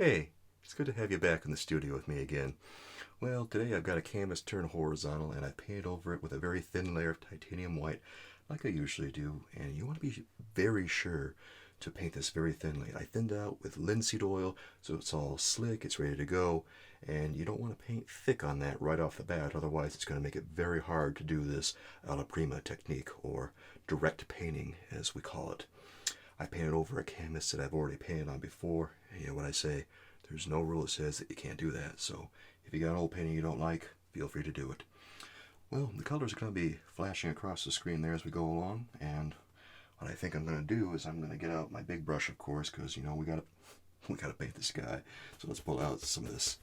Hey, it's good to have you back in the studio with me again. Well, today I've got a canvas turned horizontal and I painted over it with a very thin layer of titanium white like I usually do, and you want to be very sure to paint this very thinly. I thinned out with linseed oil so it's all slick, it's ready to go, and you don't want to paint thick on that right off the bat, otherwise it's going to make it very hard to do this alla prima technique, or direct painting as we call it. I painted over a canvas that I've already painted on before, and you know what I say, there's no rule that says that you can't do that, so if you got an old painting you don't like, feel free to do it. Well, the colors are going to be flashing across the screen there as we go along, and what I think I'm going to do is I'm going to get out my big brush, of course, because you know we gotta paint this guy. So let's pull out some of this.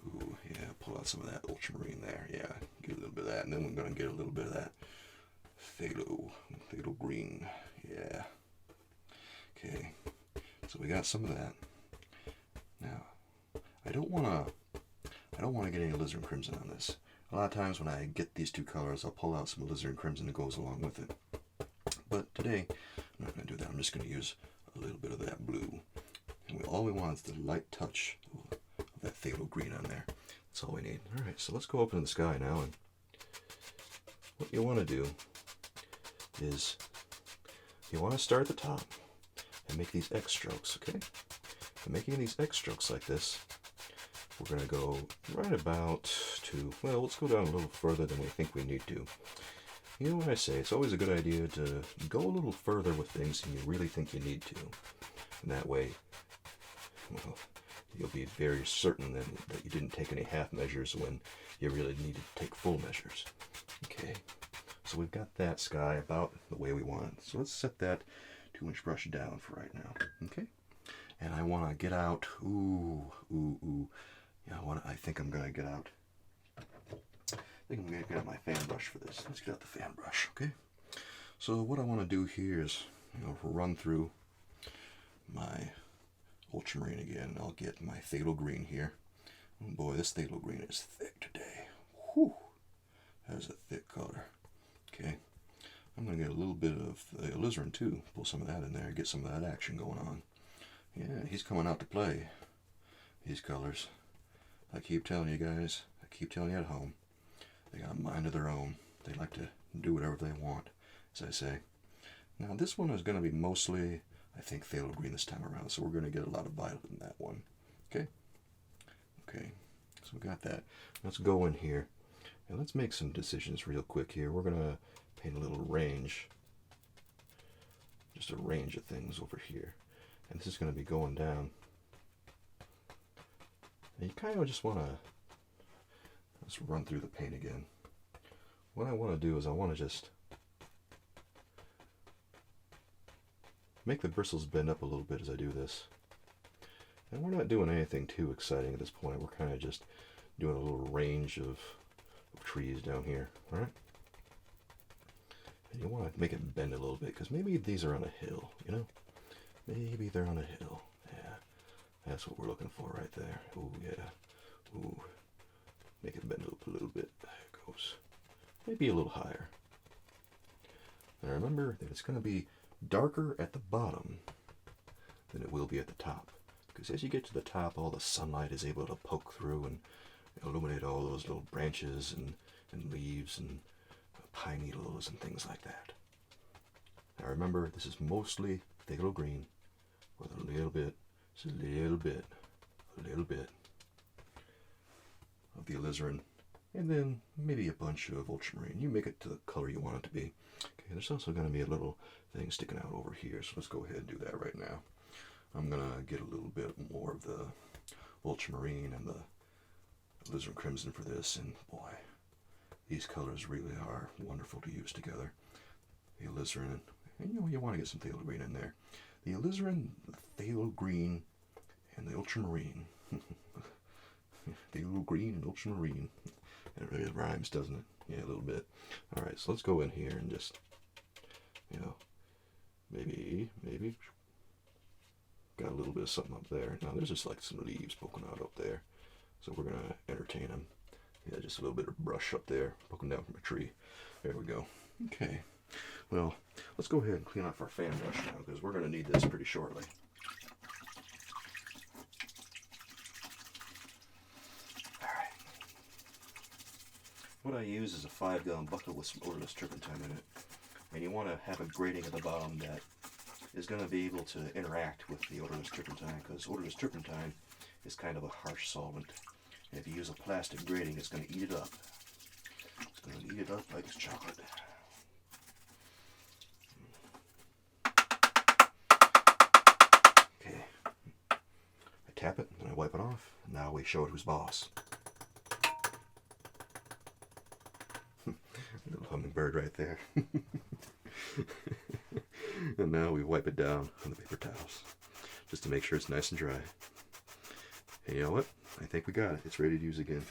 Ooh, yeah, pull out some of that ultramarine there. Yeah, get a little bit of that, and then we're going to get a little bit of that phthalo green. Yeah. Okay. So we got some of that. Now, I don't want to get any alizarin crimson on this. A lot of times when I get these two colors, I'll pull out some alizarin crimson that goes along with it. But today, I'm not going to do that. I'm just going to use a little bit of that blue. And all we want is the light touch of that phthalo green on there. That's all we need. All right, so let's go up into the sky now. And what you want to do is you want to start at the top and make these X strokes, okay? And making these X strokes like this, we're going to go right about to, well, let's go down a little further than we think we need to. You know what I say, it's always a good idea to go a little further with things than you really think you need to. And that way, well, you'll be very certain that you didn't take any half measures when you really needed to take full measures. Okay, so we've got that sky about the way we want it. So let's set that 2-inch brush down for right now. Okay, and I want to get out, yeah, I think I'm going to get out. I think I'm going to get out my fan brush for this. Let's get out the fan brush, okay? So what I want to do here is, run through my ultramarine again. I'll get my phthalo green here. Oh boy, this phthalo green is thick today. Whew, that is a thick color. Okay, I'm going to get a little bit of the alizarin too. Pull some of that in there, get some of that action going on. Yeah, he's coming out to play. These colors. I keep telling you guys, I keep telling you at home, they got a mind of their own. They like to do whatever they want, as I say. Now this one is going to be mostly, I think, phthalo green this time around, so we're going to get a lot of violet in that one. Okay? Okay, so we got that. Let's go in here, and let's make some decisions real quick here. We're going to paint a little range, just a range of things over here. And this is going to be going down. And you kind of just want to, let's run through the paint again. What I want to do is I want to just make the bristles bend up a little bit as I do this. And we're not doing anything too exciting at this point. We're kind of just doing a little range of trees down here, all right? And you want to make it bend a little bit because maybe these are on a hill, you know? Maybe they're on a hill. Yeah, that's what we're looking for right there. Ooh, yeah. Ooh. Make it bend up a little bit. There it goes. Maybe a little higher. And remember that it's going to be darker at the bottom than it will be at the top. Because as you get to the top, all the sunlight is able to poke through and illuminate all those little branches and leaves and pine needles and things like that. Now remember, this is mostly phthalo green with a little bit of the alizarin, and then maybe a bunch of ultramarine. You make it to the color you want it to be. Okay, there's also going to be a little thing sticking out over here, so let's go ahead and do that right now. I'm going to get a little bit more of the ultramarine and the alizarin crimson for this, and boy, these colors really are wonderful to use together. The alizarin, and you want to get some phthalo green in there. The alizarin, the phthalo green, and the ultramarine. Phthalo green and ultramarine. It really rhymes, doesn't it? Yeah, a little bit. All right, so let's go in here and just, maybe got a little bit of something up there. Now there's just like some leaves poking out up there, so we're gonna entertain them. Yeah, just a little bit of brush up there, poking down from a tree. There we go. Okay. Well, let's go ahead and clean off our fan brush now, because we're going to need this pretty shortly. what I use is a 5-gallon bucket with some odorless turpentine in it. And you want to have a grating at the bottom that is going to be able to interact with the odorless turpentine, because odorless turpentine is kind of a harsh solvent. And if you use a plastic grating, it's going to eat it up. It's going to eat it up like it's chocolate. Okay. I tap it and I wipe it off. Now we show it who's boss. Little hummingbird right there. And now we wipe it down on the paper towels just to make sure it's nice and dry. And you know what? I think we got it. It's ready to use again.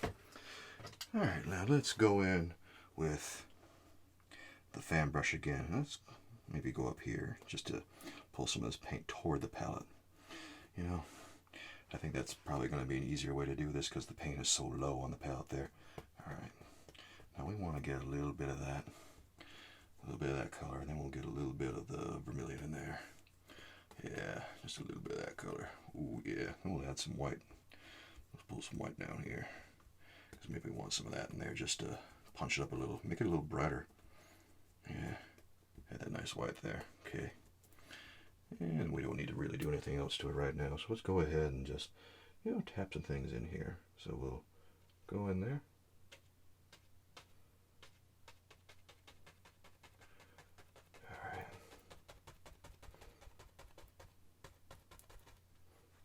Alright, now let's go in with the fan brush again. Let's maybe go up here just to pull some of this paint toward the palette. You know, I think that's probably going to be an easier way to do this because the paint is so low on the palette there. Alright, now we want to get a little bit of that. A little bit of that color, and then we'll get a little bit of the vermilion in there. Yeah, just a little bit of that color. Ooh, yeah. And we'll add some white. Let's pull some white down here, because maybe we want some of that in there just to punch it up a little, make it a little brighter. Yeah, add that nice white there. Okay. And we don't need to really do anything else to it right now, so let's go ahead and just, you know, tap some things in here. So we'll go in there.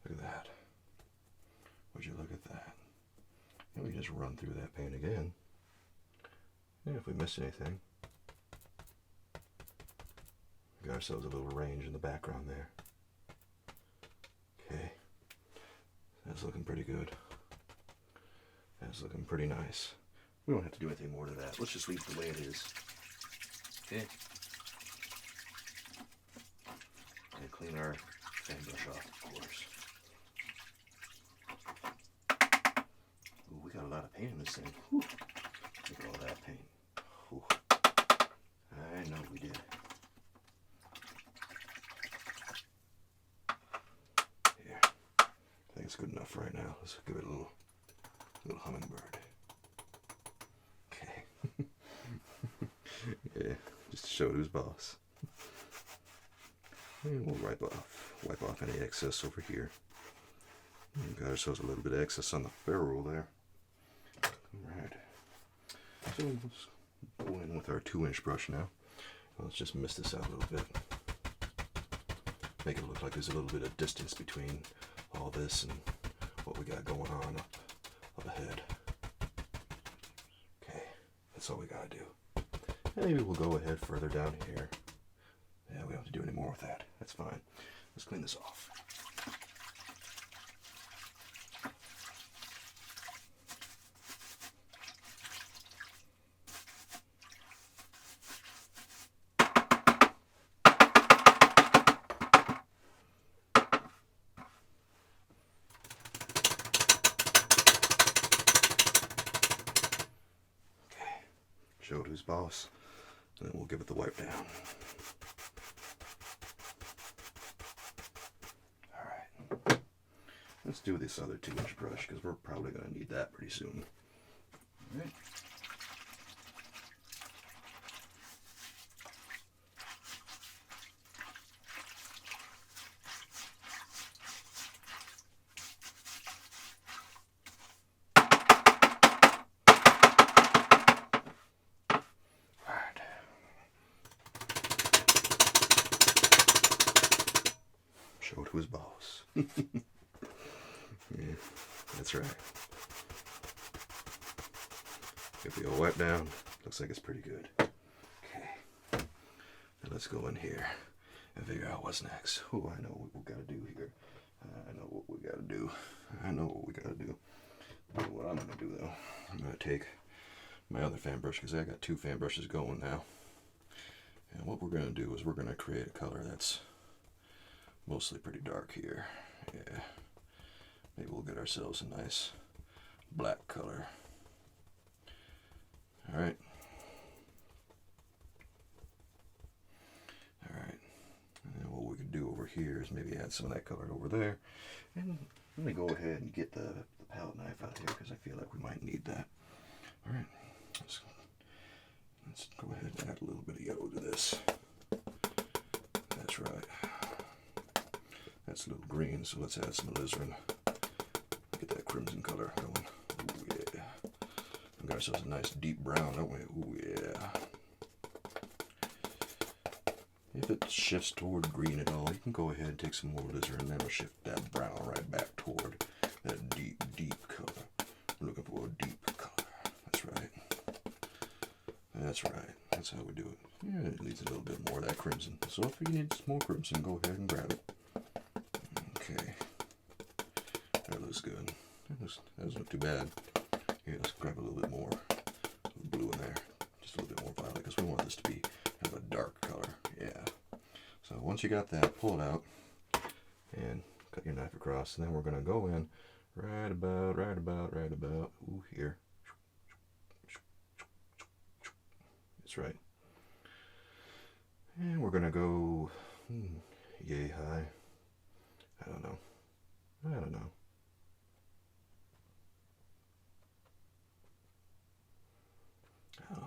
Look at that. Would you look at that? And we just run through that paint again. And if we miss anything, we got ourselves a little range in the background there. Okay. That's looking pretty good. That's looking pretty nice. We don't have to do anything more to that. Let's just leave it the way it is. Okay. And clean our fan brush off, of course. Ooh, we got a lot of paint in this thing. Whew. Look at all that paint. Whew. I know we did. Here. I think it's good enough right now. Let's give it a little hummingbird. Okay. Yeah, just to show who's boss. And we'll wipe off any excess over here. We got ourselves a little bit of excess on the ferrule there. Alright. So let's go in with our 2-inch brush now. Let's just mist this out a little bit. Make it look like there's a little bit of distance between all this and what we got going on up ahead. Okay, that's all we gotta do. And maybe we'll go ahead further down here. Yeah, we don't have to do any more with that. That's fine. Let's clean this off. Showed who's boss. And then we'll give it the wipe down. Alright. Let's do this other 2-inch brush because we're probably going to need that pretty soon. Alright. Showed who's boss. Yeah, that's right. If we go wipe down, looks like it's pretty good. Okay, now let's go in here and figure out what's next. Oh, I know what we gotta do here. I know what we gotta do. I know what we gotta do. I know what I'm gonna do though. I'm gonna take my other fan brush because I got 2 fan brushes going now. And what we're gonna do is we're gonna create a color that's mostly pretty dark here. Yeah. Maybe we'll get ourselves a nice black color. Alright. Alright. And then what we could do over here is maybe add some of that color over there. And let me go ahead and get the palette knife out here because I feel like we might need that. Alright. Let's go ahead and add a little bit of yellow to this. That's right. That's a little green, so let's add some alizarin. Get that crimson color going. Ooh, yeah. We got ourselves a nice deep brown, don't we? Ooh, yeah. If it shifts toward green at all, you can go ahead and take some more alizarin, and that'll shift that brown right back toward that deep, deep color. We're looking for a deep color. That's right. That's right. That's how we do it. Yeah, it needs a little bit more of that crimson. So if you need some more crimson, go ahead and grab it. Okay. That looks good. That doesn't look too bad. Here, let's grab a little bit more blue in there. Just a little bit more violet, because we want this to be kind of a dark color. Yeah. So once you got that, pull it out and cut your knife across. And then we're going to go in right about, ooh, here. That's right. And we're going to go yay high. I don't know.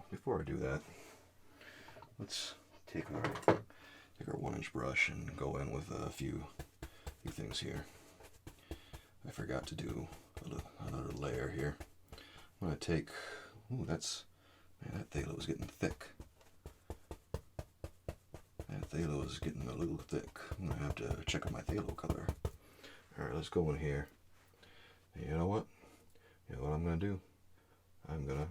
Before I do that, let's take our 1-inch brush and go in with a few things here. I forgot to do another layer here. I'm going to take, ooh, that phthalo is getting thick. That phthalo is getting a little thick. I'm going to have to check on my phthalo color. Alright, let's go in here. And you know what? You know what I'm going to do? I'm going to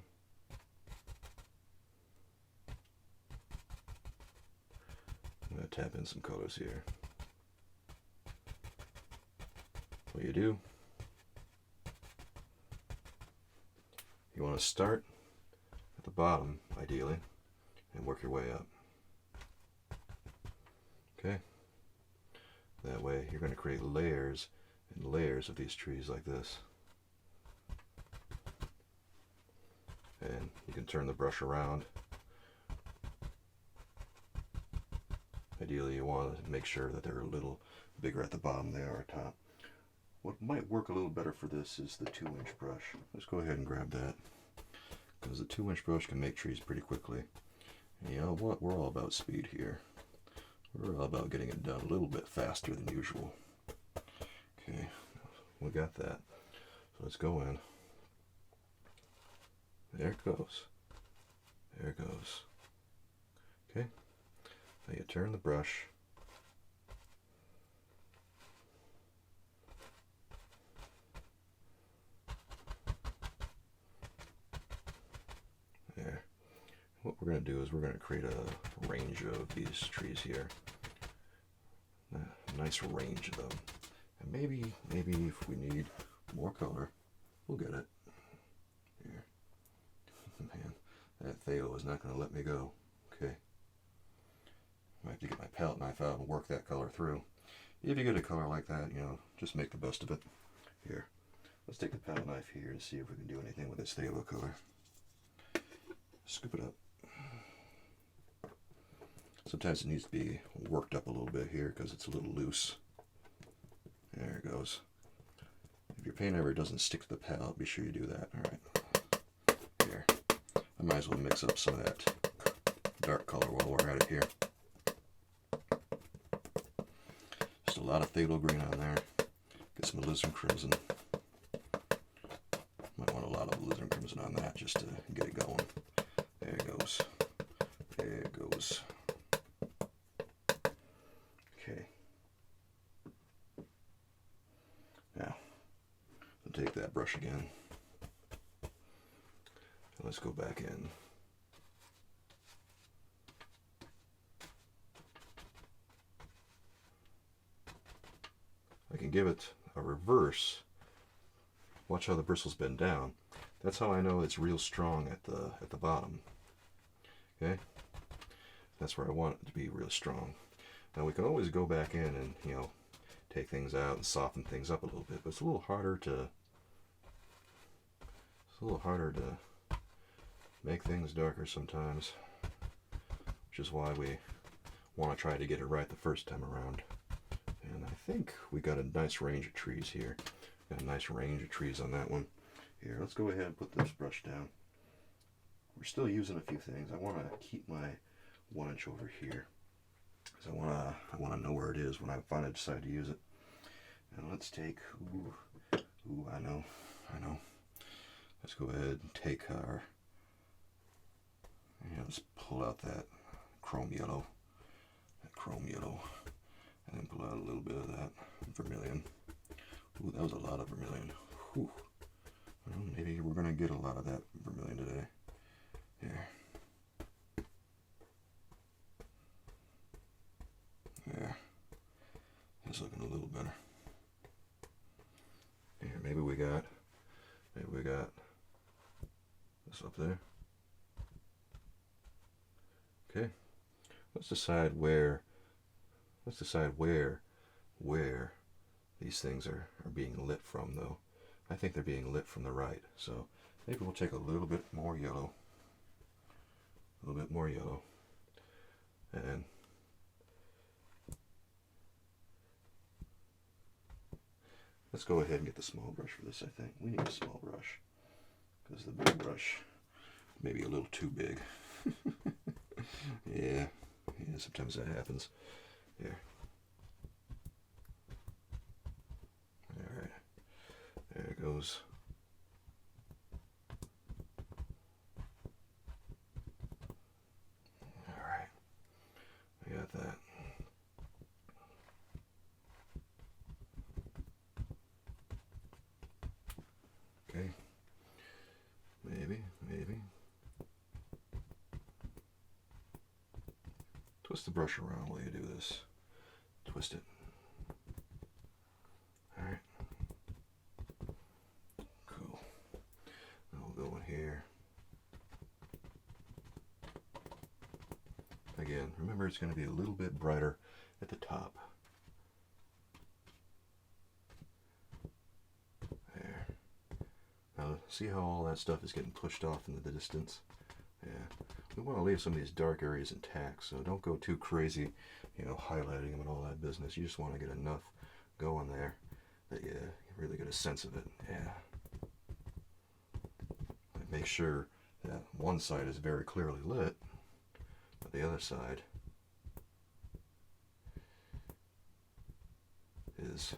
tap in some colors here. What you do, you want to start at the bottom, ideally, and work your way up. Okay? That way, you're going to create layers and layers of these trees like this. And you can turn the brush around. Ideally, you want to make sure that they're a little bigger at the bottom than they are at top. What might work a little better for this is the 2-inch brush. Let's go ahead and grab that, because the 2-inch brush can make trees pretty quickly. And you know what? We're all about speed here. We're all about getting it done a little bit faster than usual. Okay, we got that. So let's go in. There it goes. There it goes. Okay. Now you turn the brush. There. What we're going to do is we're going to create a range of these trees here. A nice range of them. And maybe if we need more color, we'll get it. Here. Man, that phthalo is not going to let me go. Okay. I have to get my palette knife out and work that color through. If you get a color like that, you know, just make the best of it. Here, let's take the palette knife here and see if we can do anything with this phthalo color. Scoop it up. Sometimes it needs to be worked up a little bit here because it's a little loose. There it goes. If your paint ever doesn't stick to the palette, be sure you do that. Alright. Here. I might as well mix up some of that dark color while we're at it here. Just a lot of phthalo green on there. Get some alizarin crimson. Might want a lot of alizarin crimson on that just to get it going. There it goes. There it goes. Okay. Now, I'll take that brush again. And let's go back in. I can give it a reverse. Watch how the bristles bend down. That's how I know it's real strong at the bottom. Okay? That's where I want it to be real strong. Now we can always go back in and, you know, take things out and soften things up a little bit, but it's a little harder to make things darker sometimes, which is why we want to try to get it right the first time around. And I think we got a nice range of trees here. Got a nice range of trees on that one. Here, let's go ahead and put this brush down. we're still using a few things. I want to keep my 1 inch over here because I want to know where it is when I finally decide to use it. And let's take, I know. Let's go ahead and take our, let's pull out that chrome yellow, and then pull out a little bit of that vermilion. Ooh, that was a lot of vermilion. Whew. Well, maybe we're going to get a lot of that vermilion today. Here. There. It's looking a little better. Here, maybe we got this up there. Okay. Let's decide where these things are being lit from, though. I think they're being lit from the right, so maybe we'll take a little bit more yellow. And let's go ahead and get the small brush for this, I think. We need a small brush, because the big brush may be a little too big. Yeah, sometimes that happens. Here. Alright. There it goes. Alright. I got that. Okay. Maybe. Twist the brush around while you do this. Twist it. Alright. Cool. Now we'll go in here. Again, remember it's going to be a little bit brighter at the top. There. Now see how all that stuff is getting pushed off into the distance? Yeah. We want to leave some of these dark areas intact, so don't go too crazy, highlighting them and all that business. You just want to get enough going there that you really get a sense of it. Yeah. And make sure that one side is very clearly lit, but the other side is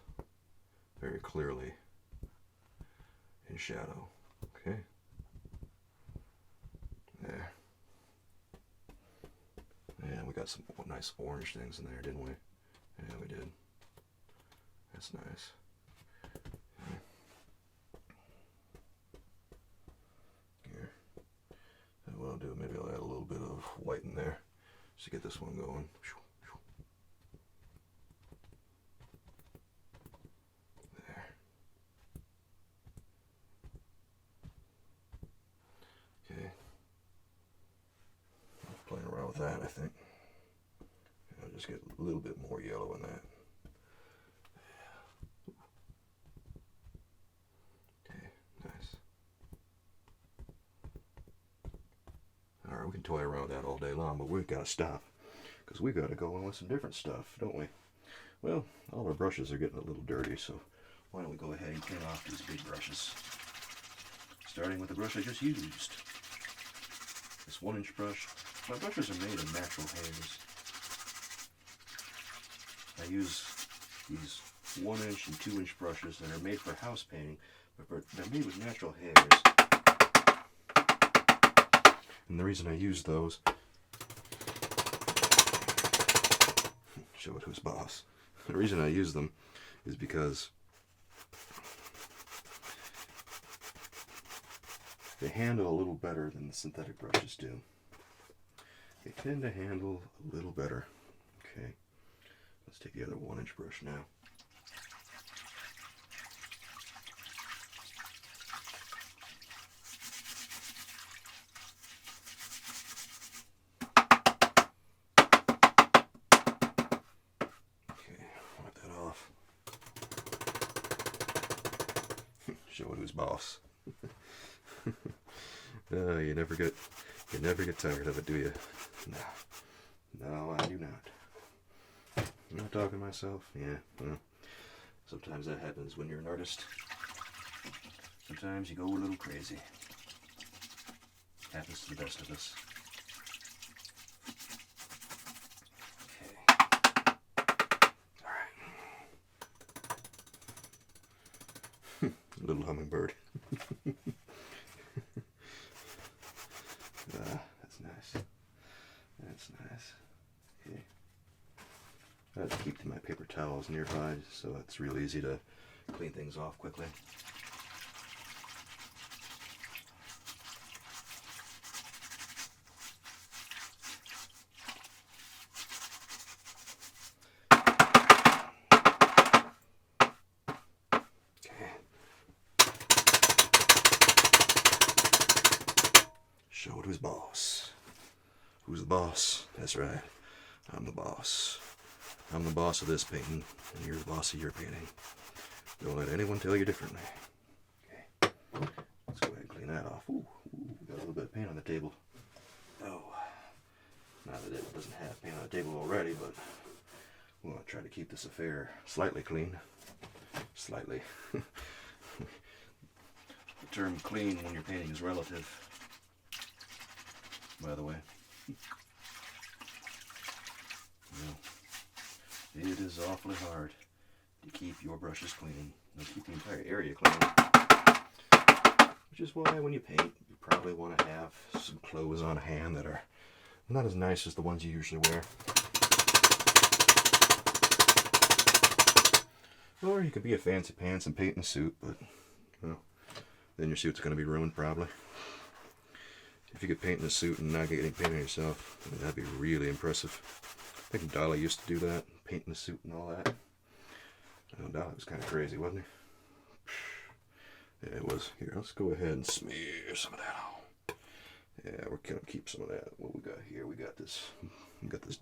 very clearly in shadow. Okay. There. Yeah, we got some nice orange things in there, didn't we? Yeah, we did. That's nice. Okay. Here. And what I'll do, maybe I'll add a little bit of white in there just to get this one going. There. Okay. Playing around with that, I think. I'll just get a little bit more yellow in that. Okay, nice. Alright, we can toy around with that all day long, but we've got to stop, because we've got to go in with some different stuff, don't we? Well, all our brushes are getting a little dirty, so why don't we go ahead and clean off these big brushes. Starting with the brush I just used. This 1-inch brush. My brushes are made of natural hairs. I use these 1-inch and 2-inch brushes that are made for house painting, but they're made with natural hairs. And the reason I use those, show it who's boss. The reason I use them is because they handle a little better than the synthetic brushes do. They tend to handle a little better. Okay, let's take the other 1-inch brush now. Okay, wipe that off. Show it who's boss. You never get tired of it, do you? No, I do not. I'm not talking to myself. Yeah, well, sometimes that happens when you're an artist. Sometimes you go a little crazy. Happens to the best of us. Little hummingbird. That's nice. That's nice. Okay. I have to keep my paper towels nearby so it's real easy to clean things off quickly. Show it who's boss. Who's the boss? That's right. I'm the boss. I'm the boss of this painting, and you're the boss of your painting. Don't let anyone tell you differently. Okay. Let's go ahead and clean that off. Ooh, got a little bit of paint on the table. Oh. Not that it doesn't have paint on the table already, but we want to try to keep this affair slightly clean. Slightly. The term clean when you're painting is relative, by the way. Well, it is awfully hard to keep your brushes clean and keep the entire area clean. Which is why when you paint, you probably want to have some clothes on hand that are not as nice as the ones you usually wear. Or you could be a fancy pants and paint in a suit, but well, then your suit's going to be ruined probably. If you could paint in a suit and not get any paint on yourself, that'd be really impressive. I think Dolly used to do that, paint in a suit and all that. Dolly was kind of crazy, wasn't he? Yeah, it was. Here, let's go ahead and smear some of that on. Yeah, we're gonna keep some of that. What we got here? We got this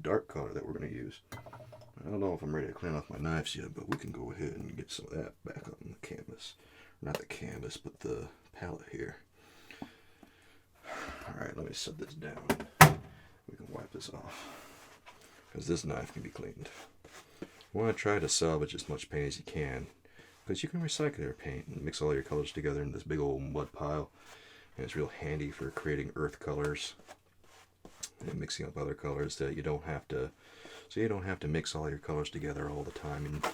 dark color that we're gonna use. I don't know if I'm ready to clean off my knives yet, but we can go ahead and get some of that back on the canvas. Not the canvas, but the palette here. Alright, let me set this down. We can wipe this off, because this knife can be cleaned. You want to try to salvage as much paint as you can, because you can recycle your paint and mix all your colors together in this big old mud pile. And it's real handy for creating earth colors and mixing up other colors that you don't have to, so you don't have to mix all your colors together all the time. And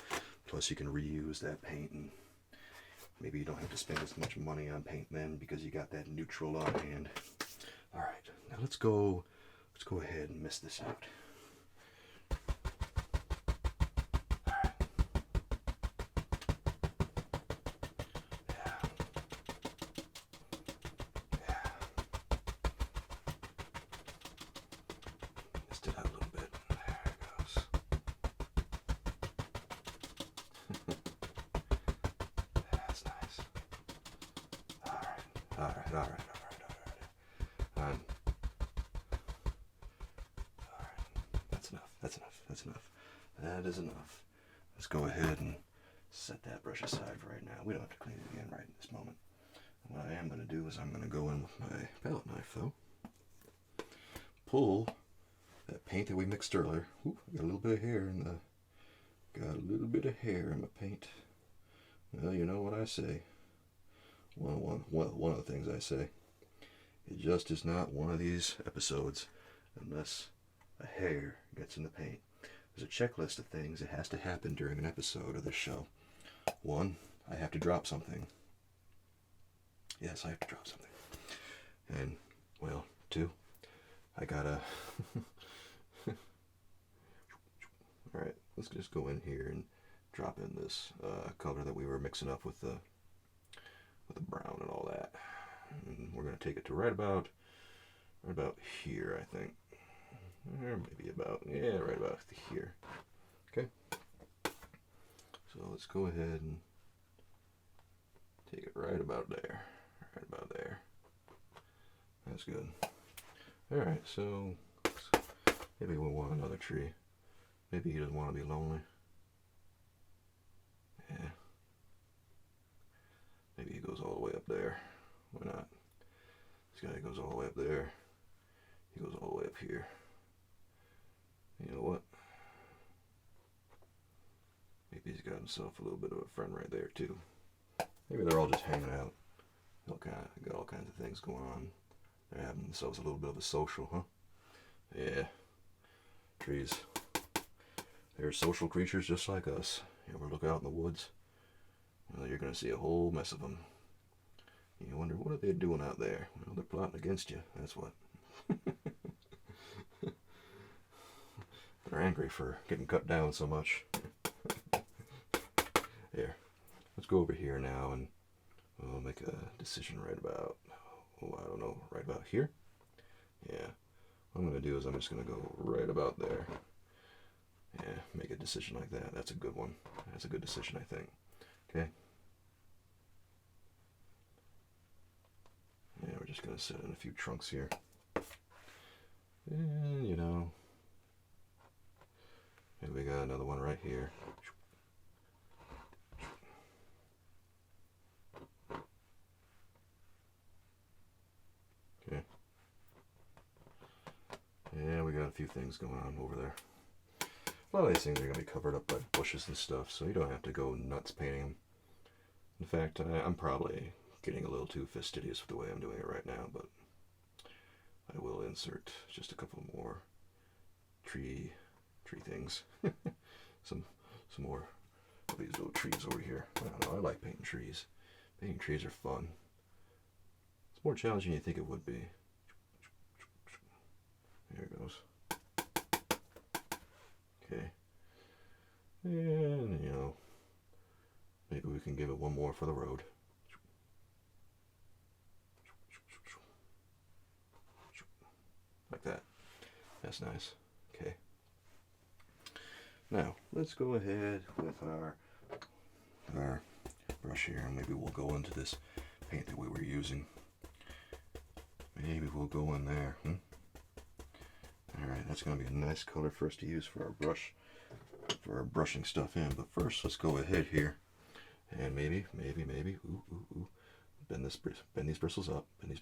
plus you can reuse that paint, and maybe you don't have to spend as much money on paint then because you got that neutral on hand. Alright, now let's go ahead and mist this out. Mist it out a little bit. There it goes. That's nice. Alright. Alright, that's enough. That is enough. Let's go ahead and set that brush aside for right now. We don't have to clean it again right in this moment. What I am going to do is I'm going to go in with my palette knife, though. Pull that paint that we mixed earlier. Ooh, got a little bit of hair in my paint. Well, you know what I say. One of the things I say. It just is not one of these episodes unless a hair gets in the paint. There's a checklist of things that has to happen during an episode of this show. 1, I have to drop something. Yes, I have to drop something. And, well, 2, I gotta... Alright, let's just go in here and drop in this color that we were mixing up with the brown and all that. And we're going to take it to right about here, I think. Or maybe right about here. Okay. So let's go ahead and take it right about there. Right about there. That's good. Alright, so maybe we'll want another tree. Maybe he doesn't want to be lonely. Yeah. Maybe he goes all the way up there. Why not? This guy goes all the way up there. He goes all the way up here. You know what? Maybe he's got himself a little bit of a friend right there too. Maybe they're all just hanging out. Got all kinds of things going on. They're having themselves a little bit of a social, huh? Yeah. Trees. They're social creatures just like us. You ever look out in the woods? Well, you're going to see a whole mess of them. You wonder, what are they doing out there? Well, they're plotting against you, that's what. They're angry for getting cut down so much. Here, let's go over here now and we'll make a decision right about, oh, I don't know, right about here? Yeah. What I'm going to do is I'm just going to go right about there. Yeah, make a decision like that. That's a good one. That's a good decision, I think. Okay. Yeah, we're just going to set in a few trunks here. And, you know, maybe we got another one right here. Okay. Yeah, we got a few things going on over there. A lot of these things are going to be covered up by bushes and stuff, so you don't have to go nuts painting them. In fact, I'm probably getting a little too fastidious with the way I'm doing it right now, but I will insert just a couple more tree things. some more of these little trees over here. I don't know, I like painting trees. Painting trees are fun. It's more challenging than you think it would be. There it goes. Okay. And, you know, maybe we can give it one more for the road. Like that. That's nice. Okay. Now, let's go ahead with our brush here, and maybe we'll go into this paint that we were using. Maybe we'll go in there. Alright, that's going to be a nice color for us to use for our brush, for our brushing stuff in. But first, let's go ahead here, and maybe, bend these bristles up, and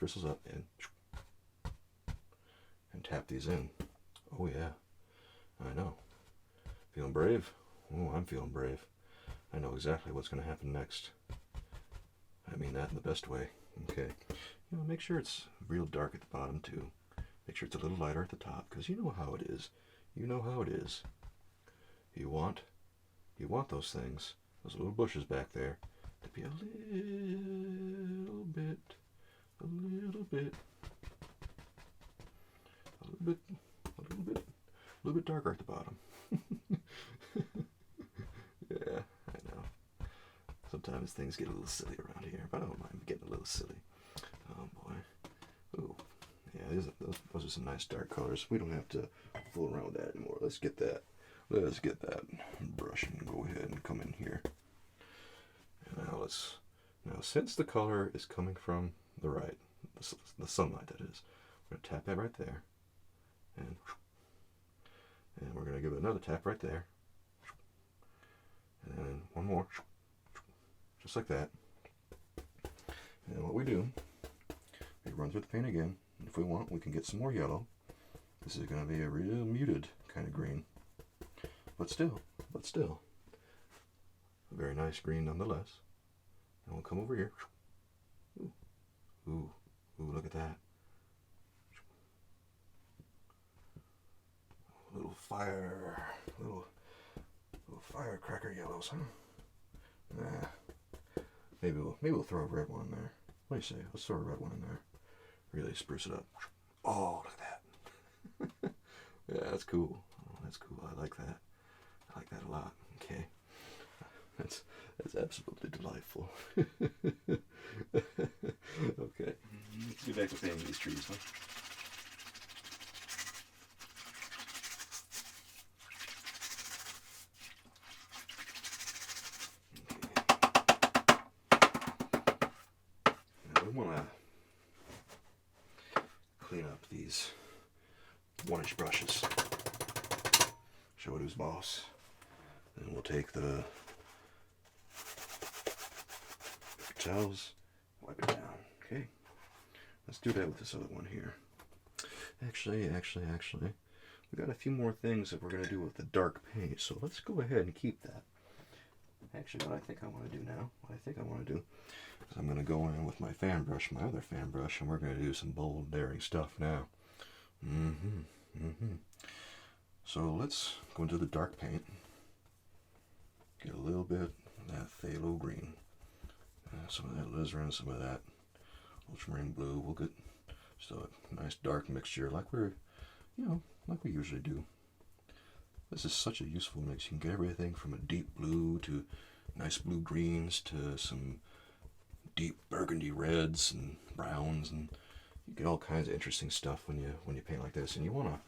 tap these in. Oh yeah, I know. Feeling brave? Oh, I'm feeling brave. I know exactly what's going to happen next. I mean that in the best way. Okay. You know, make sure it's real dark at the bottom too. Make sure it's a little lighter at the top, because you know how it is. You know how it is. You want those things, those little bushes back there, to be a little bit darker at the bottom. Yeah, I know. Sometimes things get a little silly around here, but I don't mind getting a little silly. Oh boy. Ooh. Yeah, those are some nice dark colors. We don't have to fool around with that anymore. Let's get that brush and go ahead and come in here. And now since the color is coming from the right, the sunlight that is, we're going to tap that right there. And we're going to give it another tap right there. And then one more. Just like that. And what we do, we run through the paint again. If we want, we can get some more yellow. This is going to be a real muted kind of green. But still, a very nice green nonetheless. And we'll come over here. Ooh, look at that. Little firecracker yellows, huh? Maybe we'll throw a red one in there. What do you say? Let's throw a red one in there. Really spruce it up. Oh, look at that. Yeah, that's cool. Oh, that's cool. I like that. I like that a lot. Okay. That's absolutely delightful. Okay. Let's get back to painting these trees, huh? We want to clean up these 1-inch brushes. Show it who's boss. And we'll take the towels, wipe it down. Okay. Let's do that with this other one here. Actually, we got a few more things that we're going to do with the dark paint. So let's go ahead and keep that. Actually, what I think I want to do now, I'm going to go in with my fan brush, my other fan brush, and we're going to do some bold, daring stuff now. So let's go into the dark paint. Get a little bit of that phthalo green, some of that alizarin, some of that ultramarine blue. We'll get just a nice dark mixture, like like we usually do. This is such a useful mix. You can get everything from a deep blue to nice blue greens to some deep burgundy reds and browns, and you get all kinds of interesting stuff when you paint like this. And you know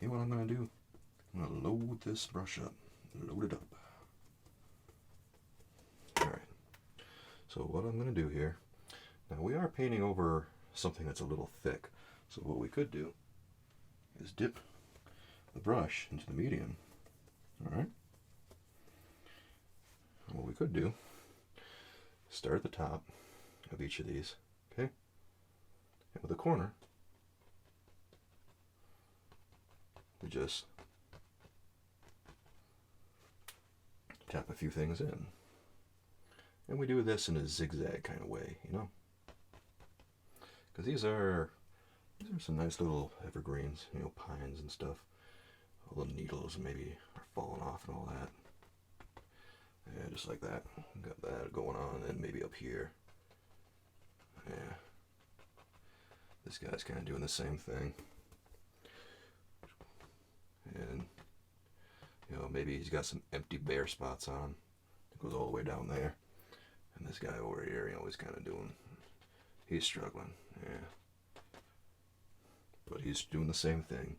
what I'm gonna do? I'm gonna load this brush up, load it up. All right. So what I'm gonna do here, now we are painting over something that's a little thick. So what we could do is dip the brush into the medium. All right. And what we could do, start at the top of each of these, okay? And with a corner, we just tap a few things in. And we do this in a zigzag kind of way, because these are some nice little evergreens, pines and stuff. All the needles maybe are falling off and all that. Yeah, just like that. Got that going on, and maybe up here. Yeah. This guy's kind of doing the same thing. And, maybe he's got some empty bare spots on him. It goes all the way down there. And this guy over here, he's kind of he's struggling. Yeah. But he's doing the same thing.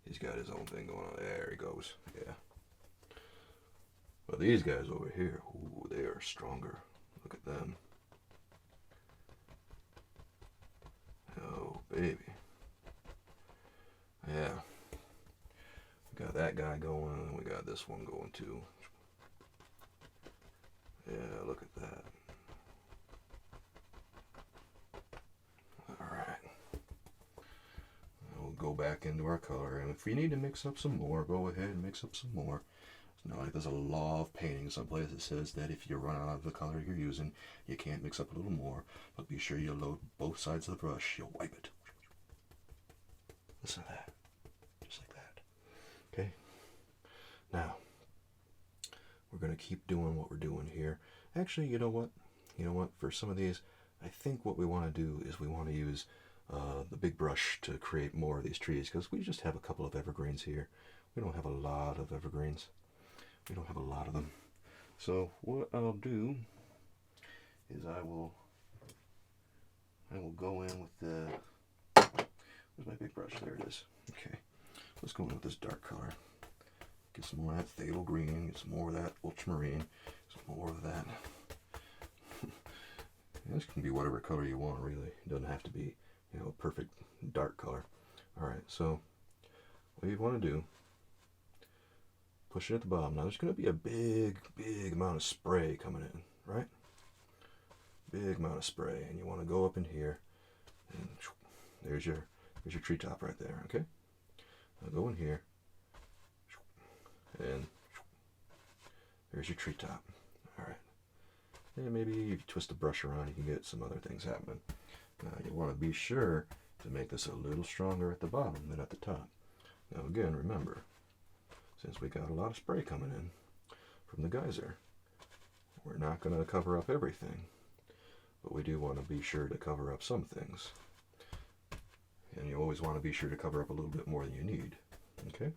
He's got his own thing going on. There he goes. Yeah. But these guys over here, ooh, they are stronger. Look at them. Oh, baby. Yeah. We got that guy going, and we got this one going too. Yeah, look at that. Alright. We'll go back into our color, and if we need to mix up some more, go ahead and mix up some more. There's a law of painting someplace that says that if you run out of the color you're using, you can't mix up a little more, but be sure you load both sides of the brush. You'll wipe it. Listen to that. Just like that. Okay? Now, we're going to keep doing what we're doing here. Actually, you know what? For some of these, I think what we want to do is we want to use the big brush to create more of these trees, because we just have a couple of evergreens here. We don't have a lot of evergreens. We don't have a lot of them. So what I'll do is I will go in with the, where's my big brush? There it is. Okay. Let's go in with this dark color. Get some more of that phthalo green, get some more of that ultramarine, some more of that. This can be whatever color you want, really. It doesn't have to be, a perfect dark color. Alright, so what you want to do, push it at the bottom. Now there's going to be a big amount of spray coming in, right? Big amount of spray, and you want to go up in here, and there's your treetop right there, okay? Now go in here, and there's your treetop. Alright. And maybe if you twist the brush around, you can get some other things happening. Now you want to be sure to make this a little stronger at the bottom than at the top. Now again, remember, since we got a lot of spray coming in from the geyser, we're not going to cover up everything, but we do want to be sure to cover up some things. And you always want to be sure to cover up a little bit more than you need. Okay?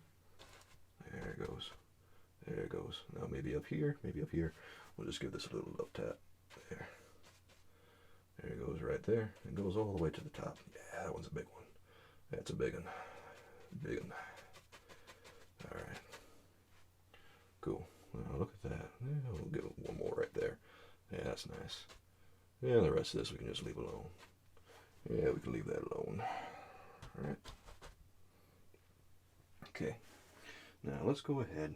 There it goes. There it goes. Now maybe up here, we'll just give this a little love tap. There. There it goes right there. It goes all the way to the top. Yeah, that one's a big one. That's a big one. Big one. Alright. Cool. Now look at that. Yeah, we'll give it one more right there. Yeah, that's nice. Yeah, the rest of this we can just leave alone. Yeah, we can leave that alone. Alright. Okay. Now let's go ahead.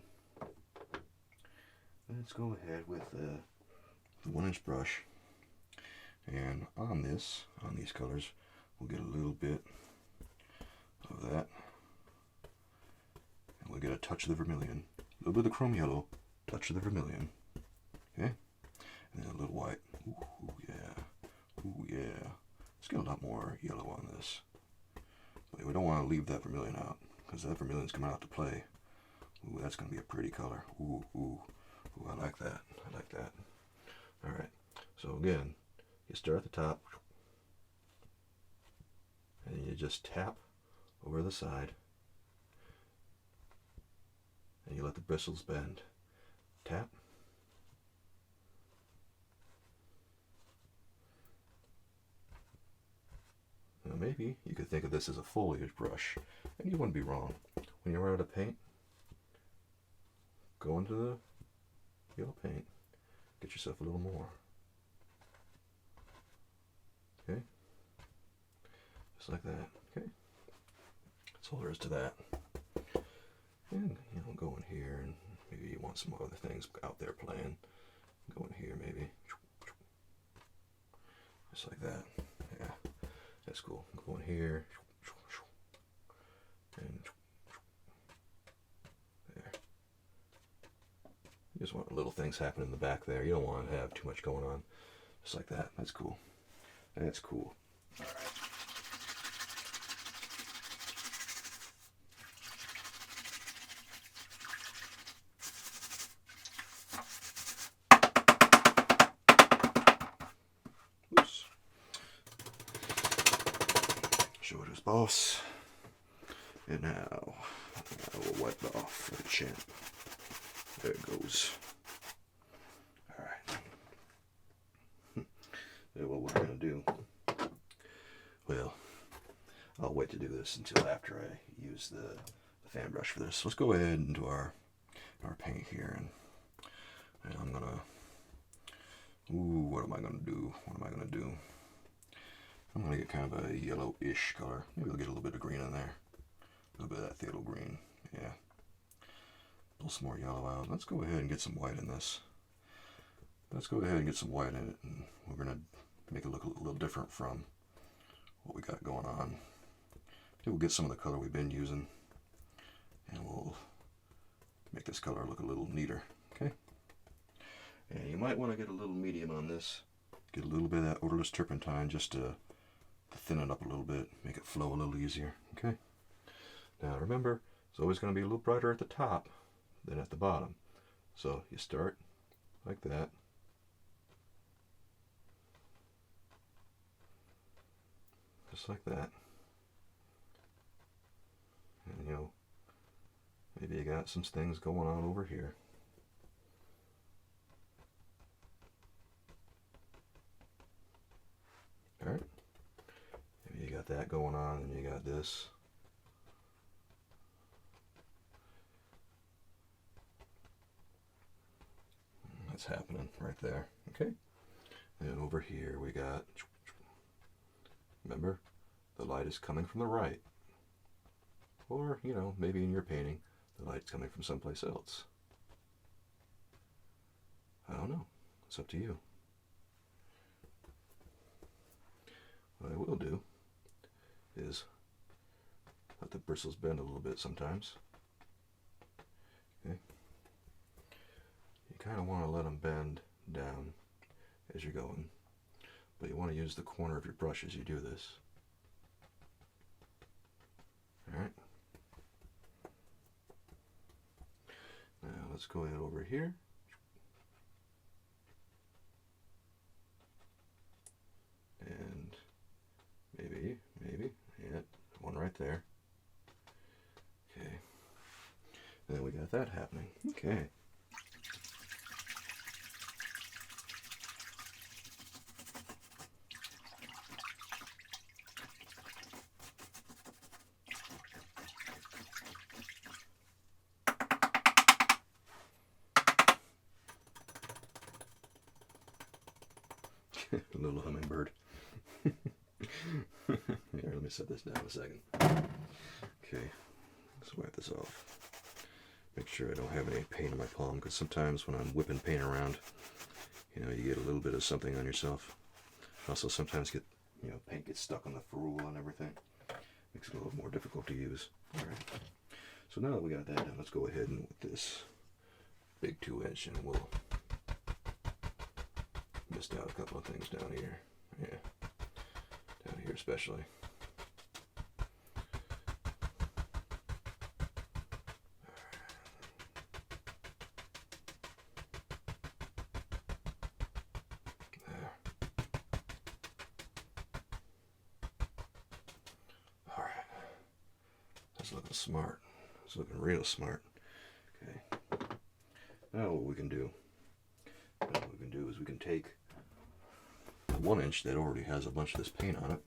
Let's go ahead with the 1-inch brush. And on these colors, we'll get a little bit of that. And we'll get a touch of the vermilion. A little bit of the chrome yellow, touch of the vermilion. Okay? And then a little white. Ooh, yeah. Ooh, yeah. Let's get a lot more yellow on this. But we don't want to leave that vermilion out, because that vermilion's coming out to play. Ooh, that's going to be a pretty color. Ooh, ooh. Ooh, I like that. I like that. All right. So again, you start at the top, and you just tap over the side, and you let the bristles bend. Tap. Now maybe you could think of this as a foliage brush, and you wouldn't be wrong. When you run out of paint, go into the yellow paint, get yourself a little more. Okay? Just like that. Okay? That's all there is to that. And, you know, go in here, and maybe you want some other things out there playing. Go in here, maybe. Just like that. Yeah. That's cool. Go in here. And there. You just want little things happening in the back there. You don't want to have too much going on. Just like that. That's cool. That's cool. All right. Oops. Show it his boss. And now I will wipe it off like a champ. There it goes. Alright. Yeah, what we're going to do. Well, I'll wait to do this until after I use the fan brush for this. Let's go ahead and do our paint here. And I'm going to... Ooh, what am I going to do? What am I going to do? I'm going to get kind of a yellowish color. Maybe I'll get a little bit of green in there. A little bit of that phthalo green. Yeah. Pull some more yellow out. Let's go ahead and get some white in this. Let's go ahead and get some white in it, and we're going to make it look a little different from what we got going on. We'll get some of the color we've been using, and we'll make this color look a little neater. Okay? And you might want to get a little medium on this. Get a little bit of that odorless turpentine just to thin it up a little bit, make it flow a little easier. Okay? Now remember, it's always going to be a little brighter at the top than at the bottom. So you start like that. Just like that. And you know, maybe you got some things going on over here. Alright. Maybe you got that going on, and you got this. That's happening right there. Okay. And over here we got, remember, the light is coming from the right. Or, you know, maybe in your painting, the light's coming from someplace else. I don't know. It's up to you. What I will do is let the bristles bend a little bit sometimes. Okay. You kind of want to let them bend down as you're going, but you want to use the corner of your brush as you do this. Alright. Now let's go ahead over here. And maybe, yeah, one right there. Okay. Then we got that happening. Okay. A little hummingbird. Here, let me set this down a second. Okay, let's wipe this off. Make sure I don't have any paint on my palm, because sometimes when I'm whipping paint around, you know, you get a little bit of something on yourself. Also, sometimes get, you know, paint gets stuck on the ferrule and everything. Makes it a little more difficult to use. All right. So now that we got that done, let's go ahead and with this big 2-inch, and we'll missed out a couple of things down here. Yeah, down here especially. There. All right. That's looking smart. It's looking real smart. Okay. Now what we can do is we can take the 1 inch that already has a bunch of this paint on it.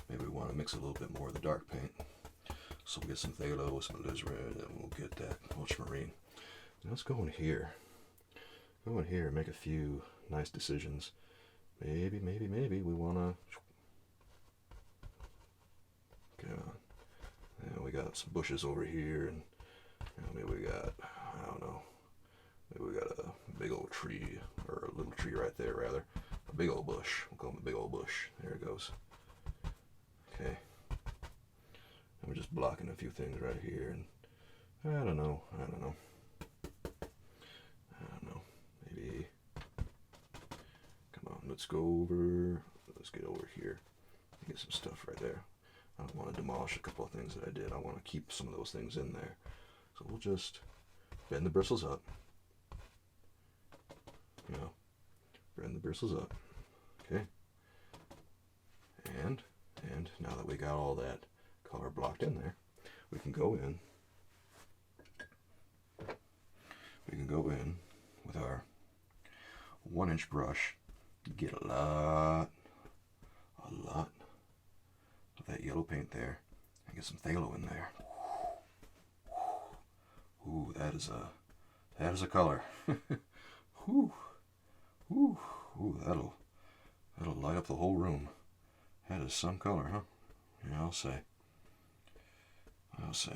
Maybe we want to mix a little bit more of the dark paint. So we'll get some phthalo, some alizarin, and we'll get that ultramarine. Now let's go in here. Go in here and make a few nice decisions. Maybe we want to... Come on. And we got some bushes over here, and maybe we got, I don't know, maybe we got a big old tree, or a little tree right there, rather. A big old bush. We'll call him a big old bush. There it goes. Okay. And we're just blocking a few things right here, and I don't know. Maybe, come on, let's get over here. Get some stuff right there. I don't want to demolish a couple of things that I did. I want to keep some of those things in there. So we'll just bend the bristles up. Bend the bristles up. Okay. And now that we got all that color blocked in there, we can go in. We can go in with our 1 inch brush, get a lot of that yellow paint there, and get some phthalo in there. Ooh, that is a color. Ooh, that'll light up the whole room. That is some color, huh? Yeah, I'll say.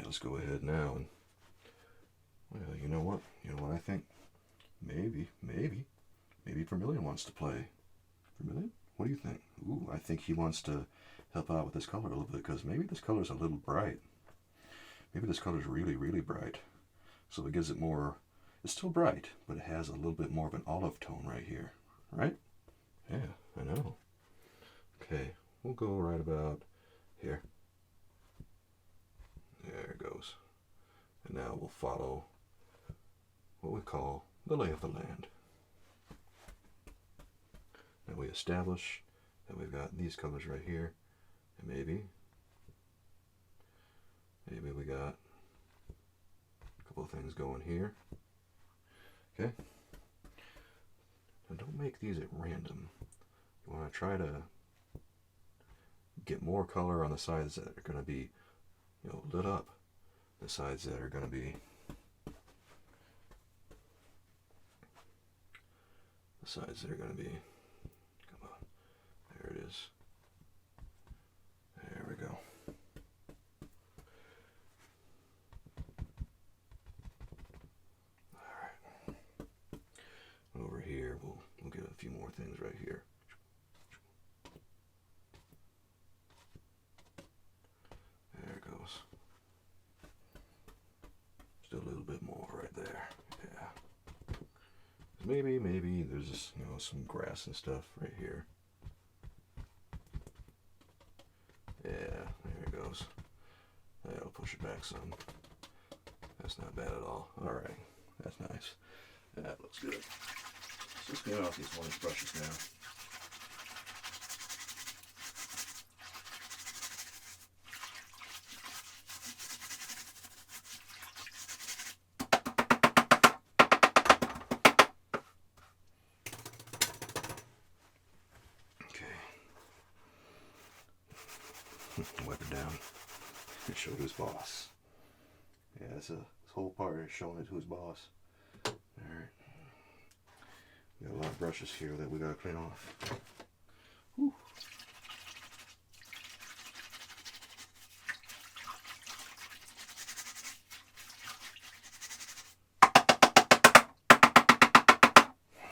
Let's go ahead now and, well, you know what? You know what I think? Maybe Vermilion wants to play. Vermilion? What do you think? Ooh, I think he wants to help out with this color a little bit, because maybe this color's a little bright. Maybe this color's really, really bright. So it gives it more, it's still bright, but it has a little bit more of an olive tone right here, right? Yeah, I know. Okay, we'll go right about here. There it goes. And now we'll follow what we call the lay of the land. Now we establish that we've got these colors right here, and maybe we got a couple of things going here. Okay. Now don't make these at random. You want to try to get more color on the sides that are going to be, lit up. The sides that are going to be come on, there it is. There we go. Alright. Over here, we'll get a few more things right here. There it goes. Still a little bit more right there. Yeah. Maybe there's just, some grass and stuff right here. Yeah, there it goes. That'll push it back some. That's not bad at all. Alright, that's nice. That looks good. So let's get off these 1 inch brushes now. Wipe it down and show who's boss. Yeah, this whole part is showing it who's boss. Alright. We got a lot of brushes here that we gotta clean off. Whew.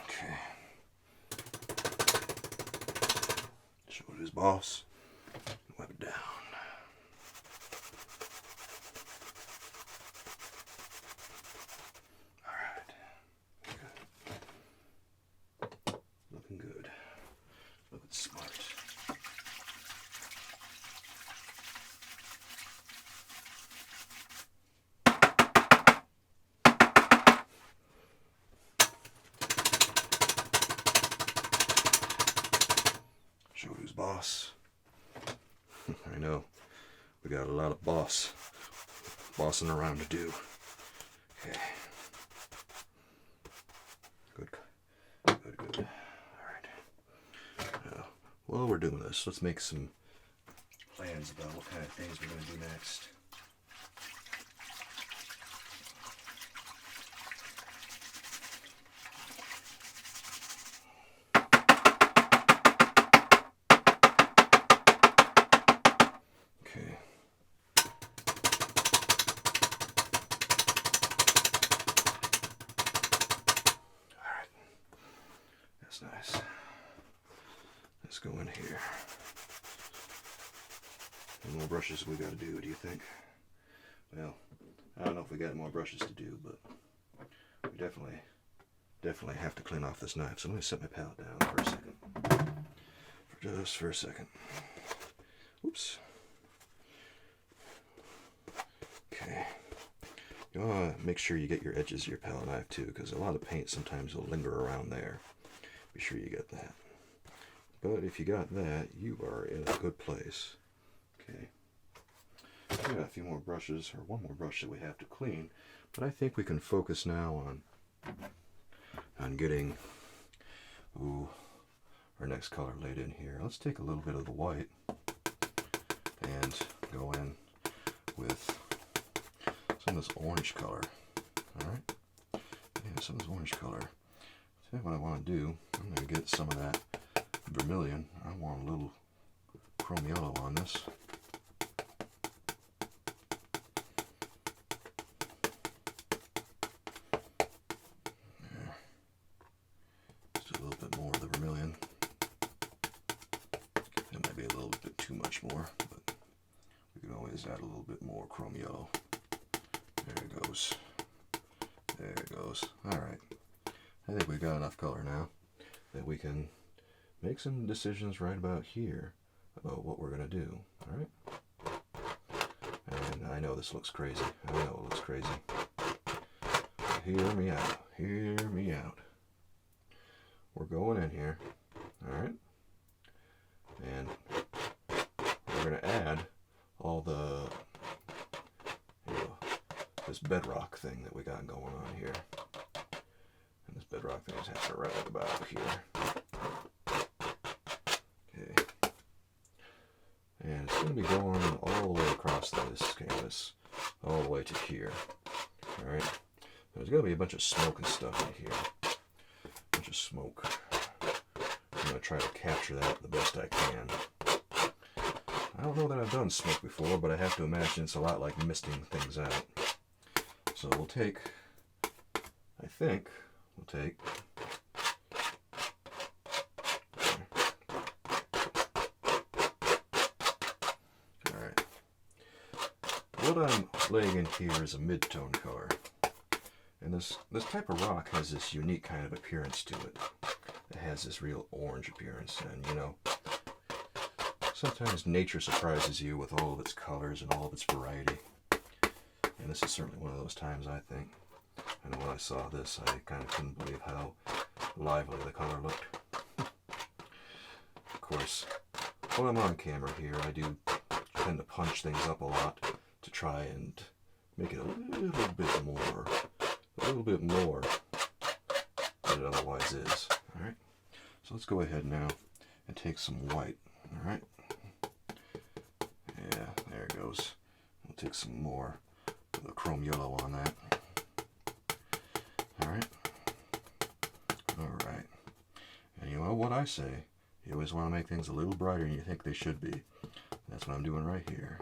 Okay. Show who's boss. Wipe it down. Alright. Good. Looking good. That's smart. Show who's boss. I know. We got a lot of bossing around to do. Okay. Good. All right. While we're doing this, let's make some plans about what kind of things we're going to do next. Okay. All right. That's nice. Let's go in here. How many more brushes we got to do you think? Well, I don't know if we got more brushes to do, but we definitely have to clean off this knife. So I'm going to set my palette down for a second. Just for a second. Oops. Okay. You want to make sure you get your edges of your palette knife too, because a lot of paint sometimes will linger around there. Be sure you get that. But if you got that, you are in a good place. Okay. We got a few more brushes, or one more brush that we have to clean, but I think we can focus now on getting our next color laid in here. Let's take a little bit of the white and go in with some of this orange color. Alright? Yeah, some of this orange color. See what I want to do. I'm going to get some of that vermilion. I want a little chrome yellow on this. There. Just a little bit more of the vermilion. It might be a little bit too much more, but we can always add a little bit more chrome yellow. There it goes. There it goes. Alright. I think we've got enough color now that we can make some decisions right about here about what we're going to do. Alright? And I know this looks crazy. I know it looks crazy. Hear me out. Hear me out. We're going in here. Alright? And we're going to add all the this bedrock thing that we got going on here. And this bedrock thing is happening right about here. Okay. And it's going to be going all the way across this canvas, all the way to here. Alright? There's going to be a bunch of smoke and stuff in here. A bunch of smoke. I'm going to try to capture that the best I can. I don't know that I've done smoke before, but I have to imagine it's a lot like misting things out. So we'll take, I think, we'll take, alright, what I'm laying in here is a mid-tone color, and this type of rock has this unique kind of appearance to it. It has this real orange appearance, and you know, sometimes nature surprises you with all of its colors and all of its variety. And this is certainly one of those times, I think. And when I saw this, I kind of couldn't believe how lively the color looked. Of course, when I'm on camera here, I do tend to punch things up a lot to try and make it a little bit more than it otherwise is. Alright? So let's go ahead now and take some white. Alright? Yeah, there it goes. We'll take some more the chrome yellow on that. Alright. Alright. And you know what I say? You always want to make things a little brighter than you think they should be. That's what I'm doing right here.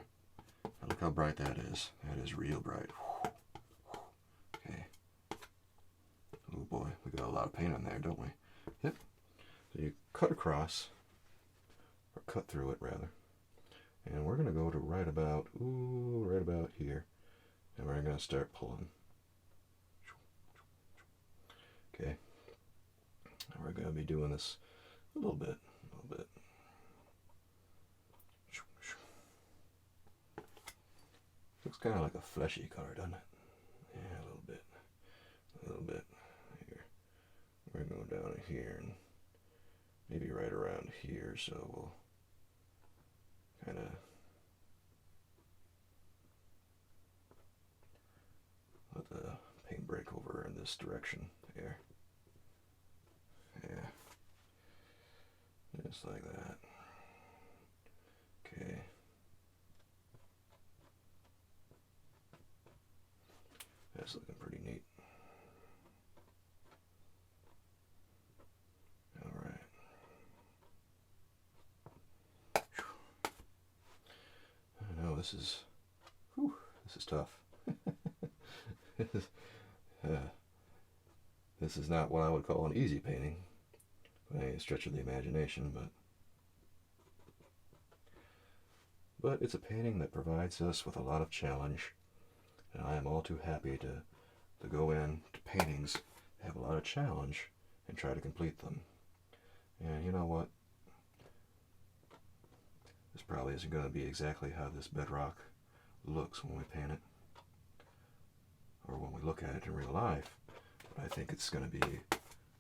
Now look how bright that is. That is real bright. Okay. Oh boy, we got a lot of paint on there, don't we? Yep. So you cut across, or cut through it rather. And we're going to go to right about here. And we're going to start pulling. Okay. And we're going to be doing this a little bit. Looks kind of like a fleshy color, doesn't it? Yeah, a little bit. A little bit. Here. We're going to go down here and maybe right around here, so we'll kind of let the paint break over in this direction here. Yeah. Just like that. Okay. That's looking pretty neat. Alright. I know this is tough. This is not what I would call an easy painting by any stretch of the imagination, but it's a painting that provides us with a lot of challenge, and I am all too happy to go in to paintings that have a lot of challenge and try to complete them. And you know what? This probably isn't going to be exactly how this bedrock looks when we paint it, or when we look at it in real life, but I think it's going to be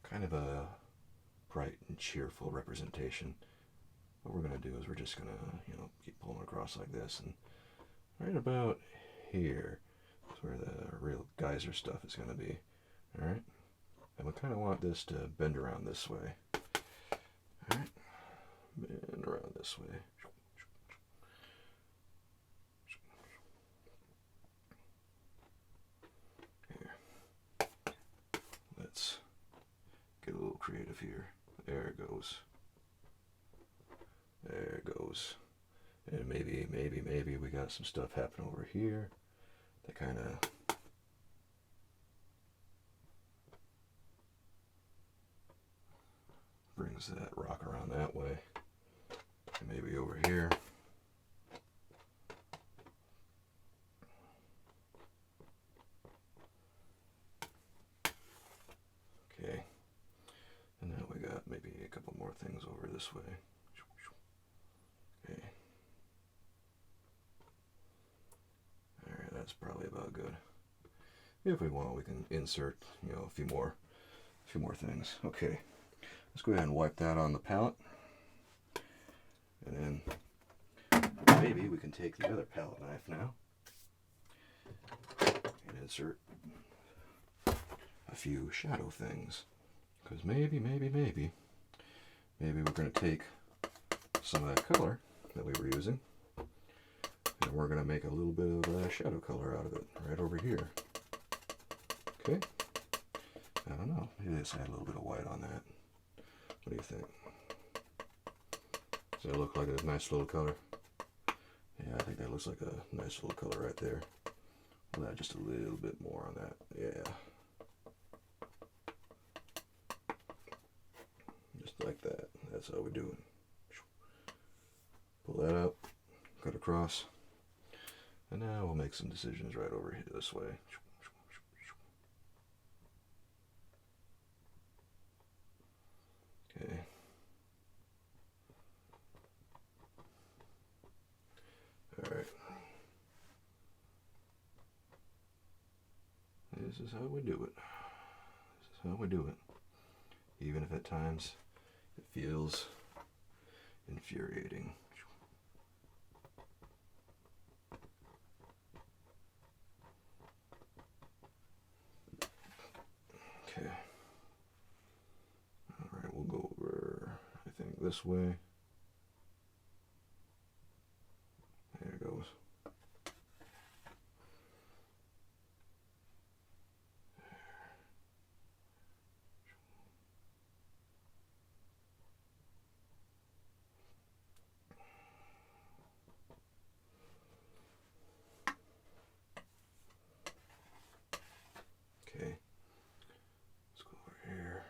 kind of a bright and cheerful representation. What we're going to do is we're just going to, keep pulling across like this, and right about here is where the real geyser stuff is going to be. Alright? And we kind of want this to bend around this way. Alright? Bend around this way. Let's get a little creative here. There it goes. There it goes. And maybe we got some stuff happening over here that kind of brings that rock around that way. And maybe over here. Okay. And now we got maybe a couple more things over this way. Okay. Alright, that's probably about good. If we want, we can insert, a few more things. Okay. Let's go ahead and wipe that on the palette. And then maybe we can take the other palette knife now and insert a few shadow things. Because maybe we're going to take some of that color that we were using, and we're going to make a little bit of shadow color out of it right over here. Okay? I don't know. Maybe let's add a little bit of white on that. What do you think? Does that look like a nice little color? Yeah, I think that looks like a nice little color right there. We'll add just a little bit more on that. Yeah. Just like that. That's how we do it. Pull that up, cut across, and now we'll make some decisions right over here this way. Okay. Alright. This is how we do it. This is how we do it. Even if at times it feels infuriating. Okay. Alright, we'll go over, I think, this way. There it goes. Okay. Let's go over here.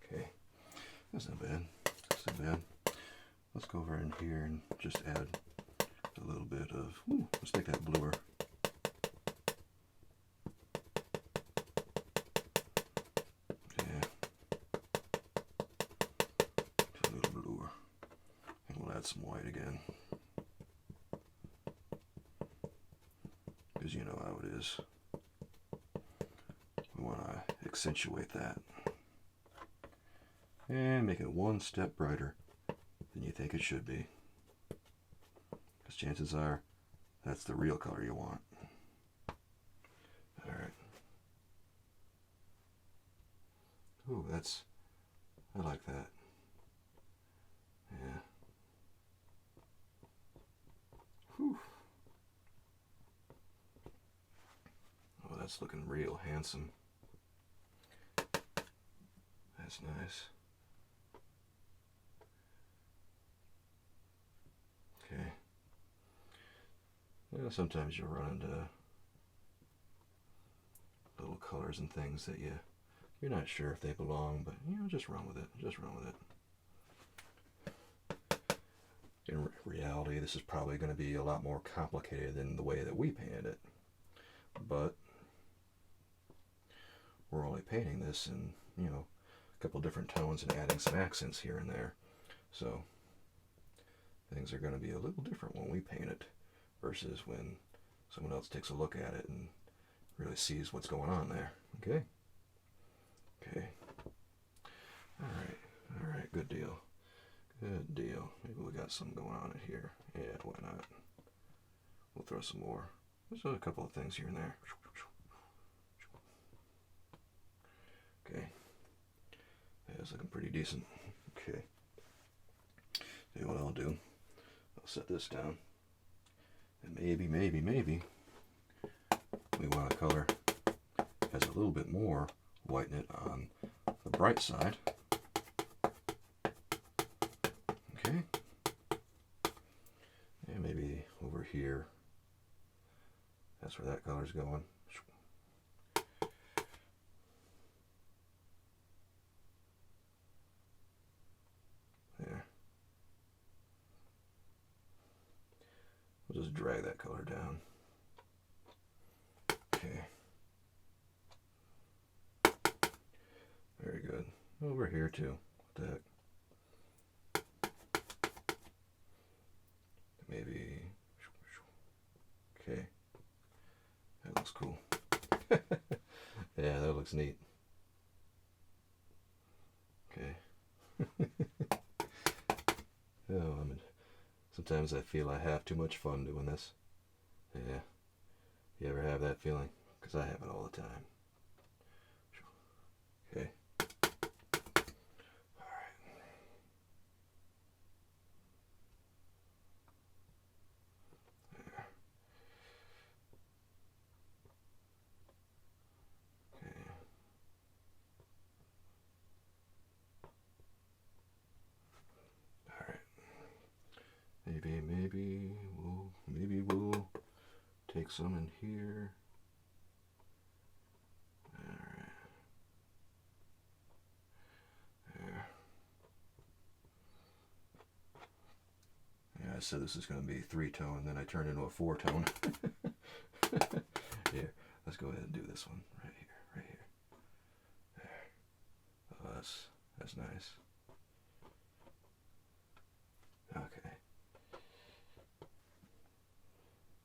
Okay. That's not bad. That's not bad. Let's go over in here and just add a little bit of, let's make that bluer. Yeah. add some white again. Because you know how it is. We want to accentuate that. And make it one step brighter than you think it should be. Because chances are, that's the real color you want. Alright. Ooh, I like that. Yeah. Whew. Oh, that's looking real handsome. That's nice. Okay. Well, sometimes you'll run into little colors and things that you're not sure if they belong, but just run with it. Just run with it. In reality, this is probably going to be a lot more complicated than the way that we painted it. But we're only painting this in, a couple different tones and adding some accents here and there. So things are going to be a little different when we paint it versus when someone else takes a look at it and really sees what's going on there. Okay? Okay. Alright, good deal. Good deal. Maybe we got some going on in here. Yeah, why not? We'll throw some more. There's a couple of things here and there. Okay. Yeah, it's looking pretty decent. Okay. See what I'll do. I'll set this down. And maybe we want a color that has a little bit more white in it on the bright side. Okay. And maybe over here, that's where that color's going. There. We'll just drag that color down. Okay. Very good. Over here too. What the heck? Maybe. Okay. That looks cool. Yeah, that looks neat. Okay. Oh, sometimes I feel I have too much fun doing this. Yeah. You ever have that feeling? Because I have it all the time. Okay. Alright. There. Okay. Alright. Maybe we'll take some in here. Alright. There. Yeah, I said this is going to be 3-tone, then I turned into a 4-tone. Here, let's go ahead and do this one right here. There. Oh, that's nice. Okay.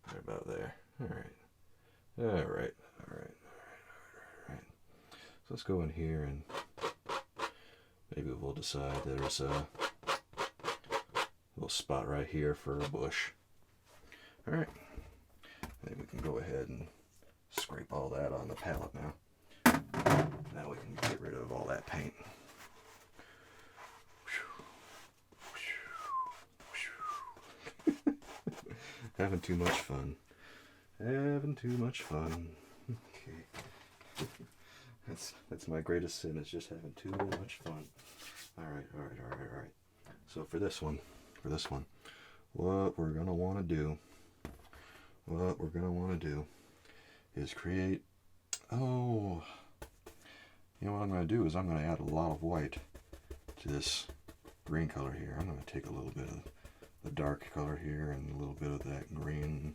Right about there. Alright. So let's go in here and maybe we'll decide there's a little spot right here for a bush. Alright. Then we can go ahead and scrape all that on the palette now. Now we can get rid of all that paint. Having too much fun. Okay. That's my greatest sin, is just having too much fun. Alright. So for this one, what we're gonna wanna do is create, you know what I'm gonna do is I'm gonna add a lot of white to this green color here. I'm gonna take a little bit of the dark color here and a little bit of that green.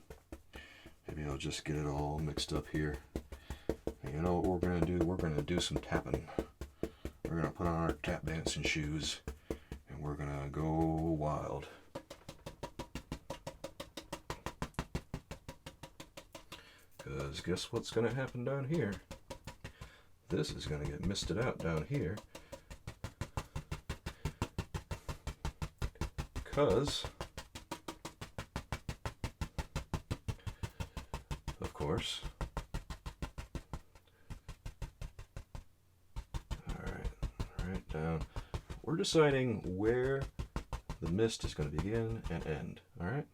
Maybe I'll just get it all mixed up here. And you know what we're going to do? We're going to do some tapping. We're going to put on our tap dancing shoes and we're going to go wild. Because guess what's going to happen down here? This is going to get misted out down here. Because, of course, right down. We're deciding where the mist is going to begin and end. All right.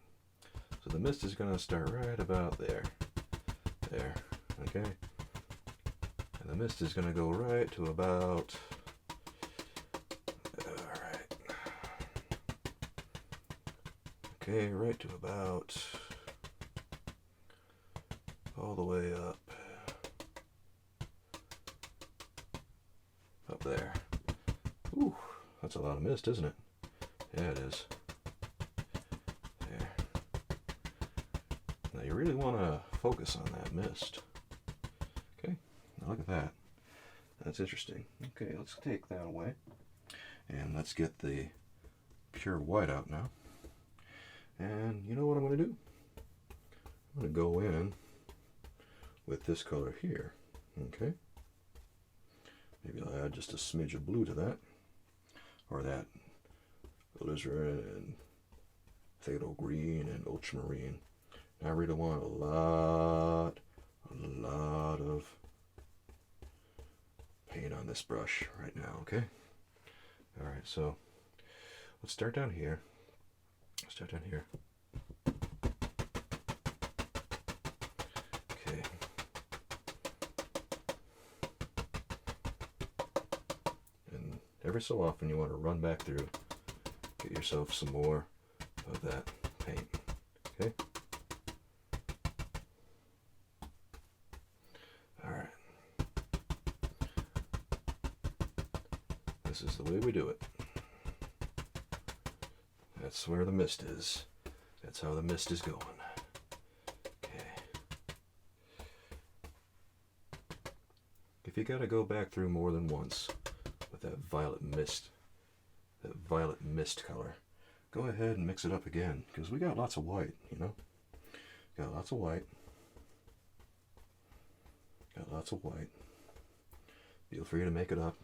So the mist is going to start right about there. There. Okay. And the mist is going to go right to about. All right. Okay, right to about. All the way up. Up there. Ooh, that's a lot of mist, isn't it? Yeah, it is. There. Now you really want to focus on that mist. Okay, now look at that. That's interesting. Okay, let's take that away. And let's get the pure white out now. And you know what I'm going to do? I'm going to go in with this color here. Okay. Maybe I'll add just a smidge of blue to that. Or that alizarin and phthalo green and ultramarine. I really want a lot of paint on this brush right now, okay? Alright, so let's start down here. Okay. And every so often you want to run back through, get yourself some more of that paint, okay? Alright. This is the way we do it. That's where the mist is. That's how the mist is going. Okay. If you gotta go back through more than once with that violet mist color, go ahead and mix it up again, because we got lots of white, you know? Got lots of white. Feel free to make it up.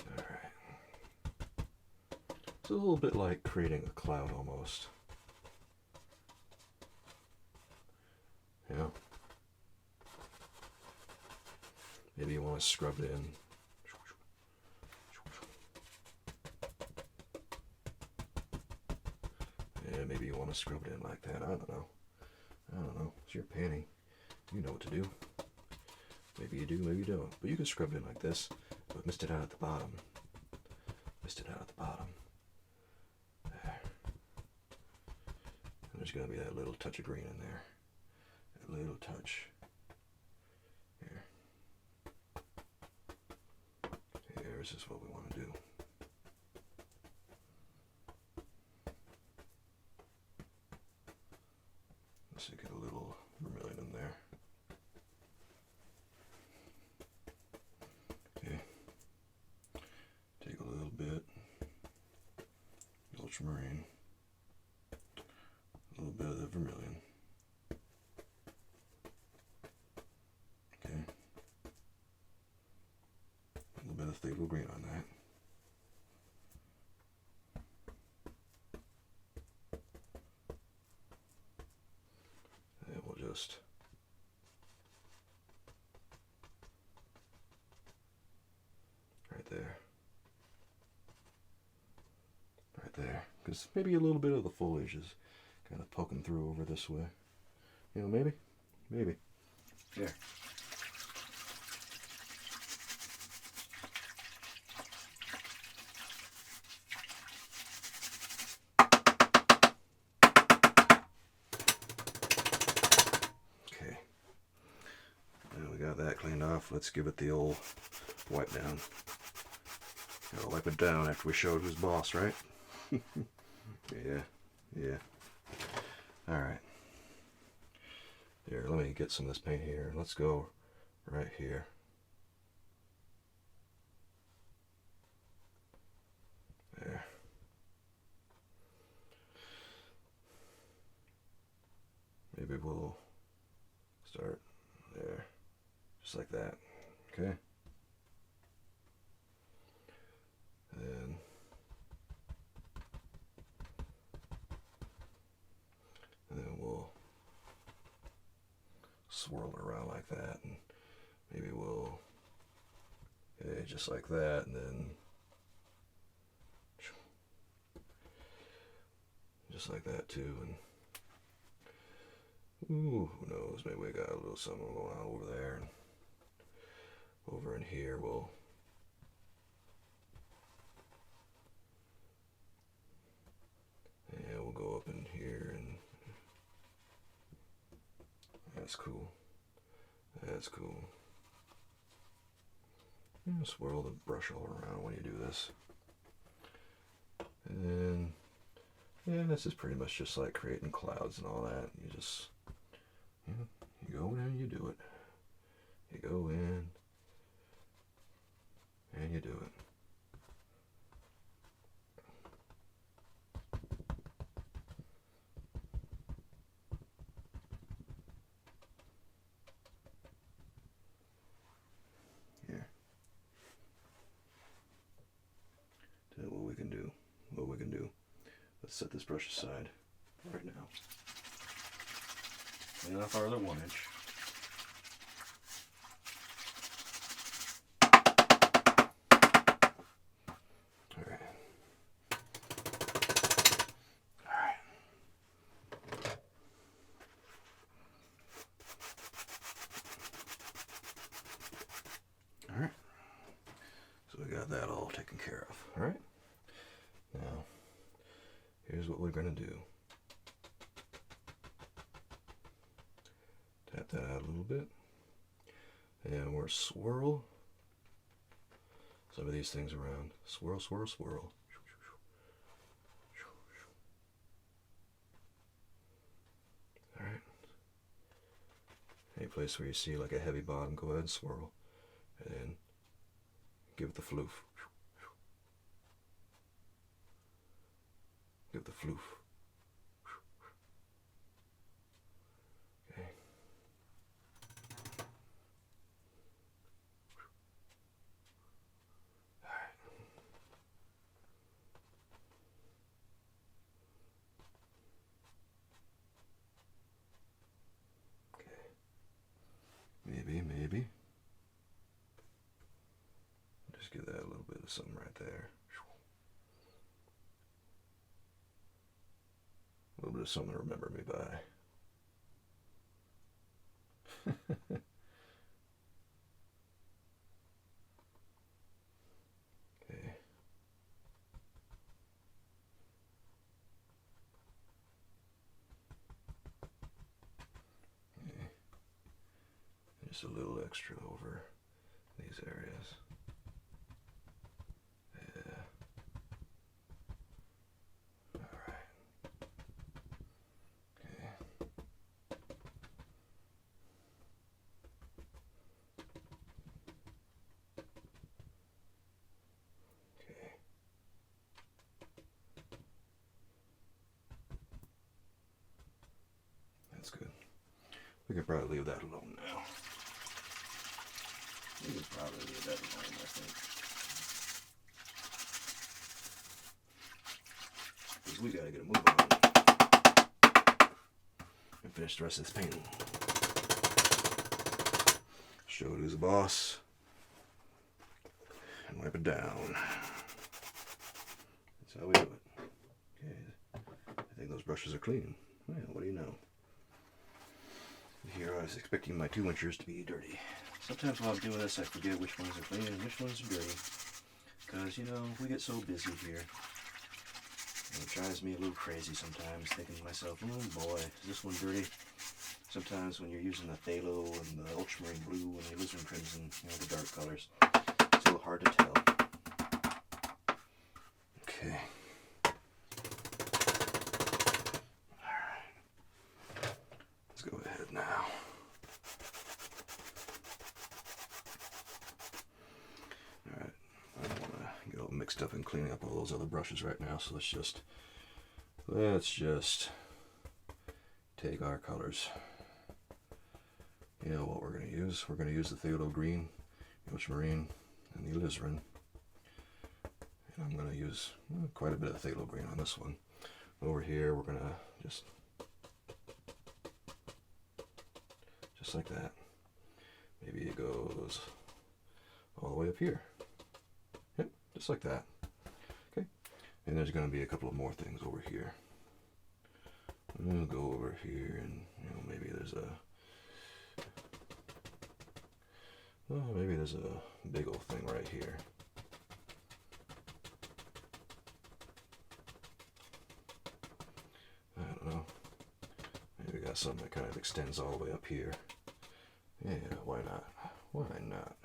Alright. It's a little bit like creating a cloud almost. Yeah. Maybe you want to scrub it in. Yeah, maybe you want to scrub it in like that. I don't know. It's your painting. You know what to do. Maybe you do, maybe you don't. But you can scrub it in like this, but mist it out at the bottom. There. And there's going to be that little touch of green in there. That little touch. Here. This is what we want to do. Let's get a little vermilion in there. Okay. Take a little bit. Ultramarine. A little bit of the vermilion. Okay. A little bit of phthalo green on that. And we'll just right there. Right there. Because maybe a little bit of the foliage is kind of poking through over this way. You know, maybe. There. Okay. Now we got that cleaned off. Let's give it the old wipe down. Gotta wipe it down after we showed who's boss, right? Yeah. Alright. Here, let me get some of this paint here. Let's go right here. There. maybe we'll start there, just like that. Okay. And then we'll swirl it around like that, and maybe we'll, okay, just like that, and then just like that too, and ooh, who knows, maybe we got a little something going on over there, and over in here we'll go up in here, and that's cool. That's cool. And swirl the brush all around when you do this. And then, yeah, this is pretty much just like creating clouds and all that. You just, you know, you go in and you do it. You go in and you do it. What we can do. Let's set this brush aside right now. Clean off our other 1 inch. Alright. Alright. So we got that all taken care of. Alright. Now, here's what we're going to do. Tap that out a little bit. And we're swirl some of these things around. Swirl, swirl, swirl. Alright. Any place where you see like a heavy bottom, go ahead and swirl. And then give it the floof. Give the floof. Okay. All right. Okay. Maybe. Just give that a little bit of something right there. A little bit of something to remember me by. Okay. Okay. Just a little extra over these areas. Yeah. That's good. We could probably leave that alone now. We could probably leave that alone, I think. Because we gotta get a move on and finish the rest of this painting. Show it who's the boss. And wipe it down. That's how we do it. Okay. I think those brushes are clean. Well, what do you know? Here I was expecting my 2 inchers to be dirty. Sometimes while I'm doing this I forget which ones are clean and which ones are dirty. Because, you know, we get so busy here. And it drives me a little crazy sometimes, thinking to myself, oh boy, is this one dirty? Sometimes when you're using the phthalo and the ultramarine blue and the alizarin crimson, you know, the dark colors, it's a little hard to tell. Okay. Go ahead now. Alright, I don't want to get all mixed up in cleaning up all those other brushes right now, so let's just take our colors you know what we're going to use. We're going to use the phthalo green, ultramarine, and the alizarin. And I'm going to use quite a bit of phthalo green on this one. Over here, we're going to just like that. Maybe it goes all the way up here. Yep, just like that. Okay, and there's going to be a couple of more things over here. We'll go over here, and maybe there's a big old thing right here. I don't know. Maybe we got something that kind of extends all the way up here. Yeah, why not? Why not?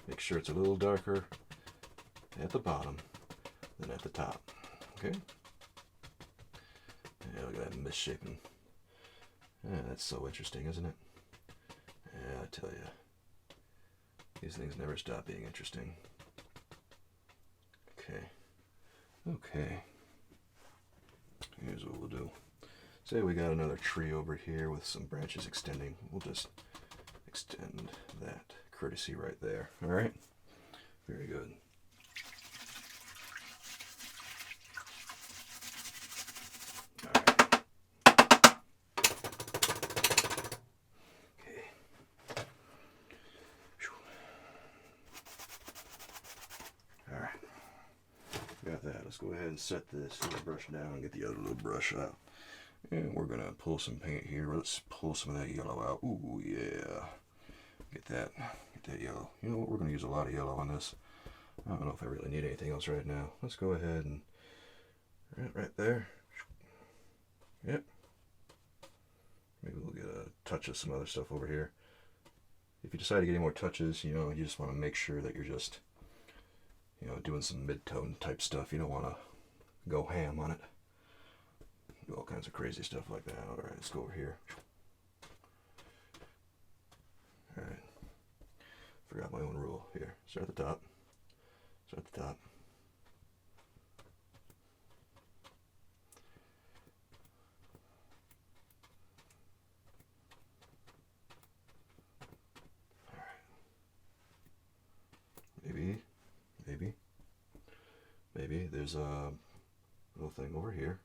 Make sure it's a little darker at the bottom than at the top. Okay? Yeah, look at that misshapen. Yeah, that's so interesting, isn't it? Yeah, I tell you. These things never stop being interesting. Okay. Okay. Here's what we'll do. Say we got another tree over here with some branches extending. We'll just extend that courtesy right there. All right? Very good. All right. Okay. All right. Got that. Let's go ahead and set this little brush down and get the other little brush out. And we're going to pull some paint here. Let's pull some of that yellow out. Ooh, yeah. Get that yellow. You know what? We're going to use a lot of yellow on this. I don't know if I really need anything else right now. Let's go ahead and right there. Yep. Maybe we'll get a touch of some other stuff over here. If you decide to get any more touches, you just want to make sure that you're just, doing some mid-tone type stuff. You don't want to go ham on it. Do all kinds of crazy stuff like that. All right, let's go over here. All right. Forgot my own rule here. Start at the top. Start at the top. All right. Maybe there's a little thing over here.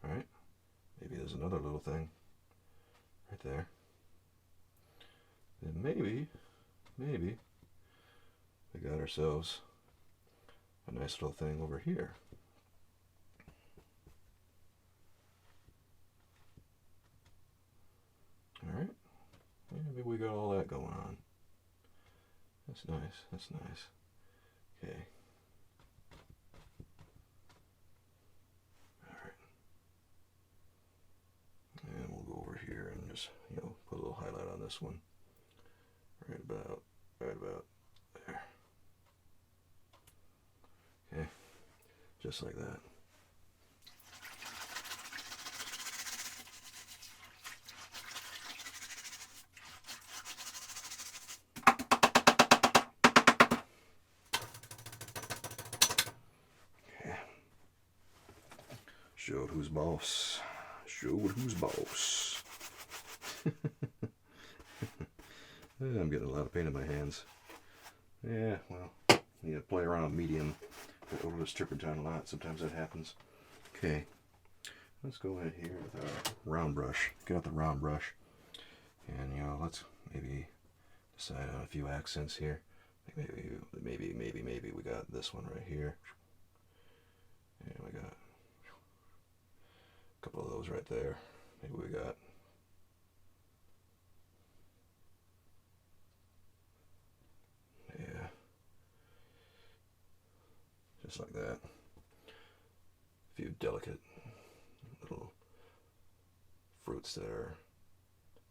All right. Maybe there's another little thing right there. And maybe we got ourselves a nice little thing over here. All right. Maybe we got all that going on. That's nice. That's nice. Okay. All right. And we'll go over here and just, put a little highlight on this one. Right about there. Okay. Just like that. Showed who's boss. Showed who's boss. I'm getting a lot of paint in my hands. Yeah, well, need to play around with medium. I overuse turpentine a lot. Sometimes that happens. Okay, let's go in here with our round brush. Get out the round brush, and let's maybe decide on a few accents here. Maybe we got this one right here. And we got a couple of those right there. Maybe we got just like that. A few delicate little fruits that are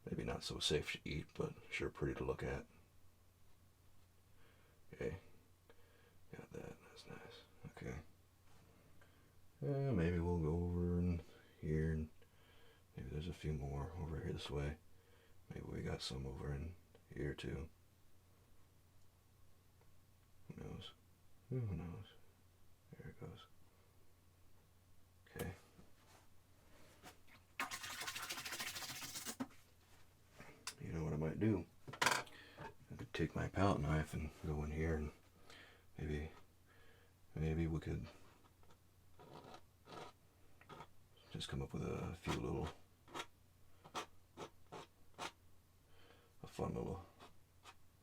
maybe not so safe to eat, but sure pretty to look at. Okay, got that. That's nice. Okay. Maybe we'll go over in here, and maybe there's a few more over here this way. Maybe we got some over in here too. Who knows? Who knows? There it goes. Okay. palette knife and go in here and maybe we could just come up with a fun little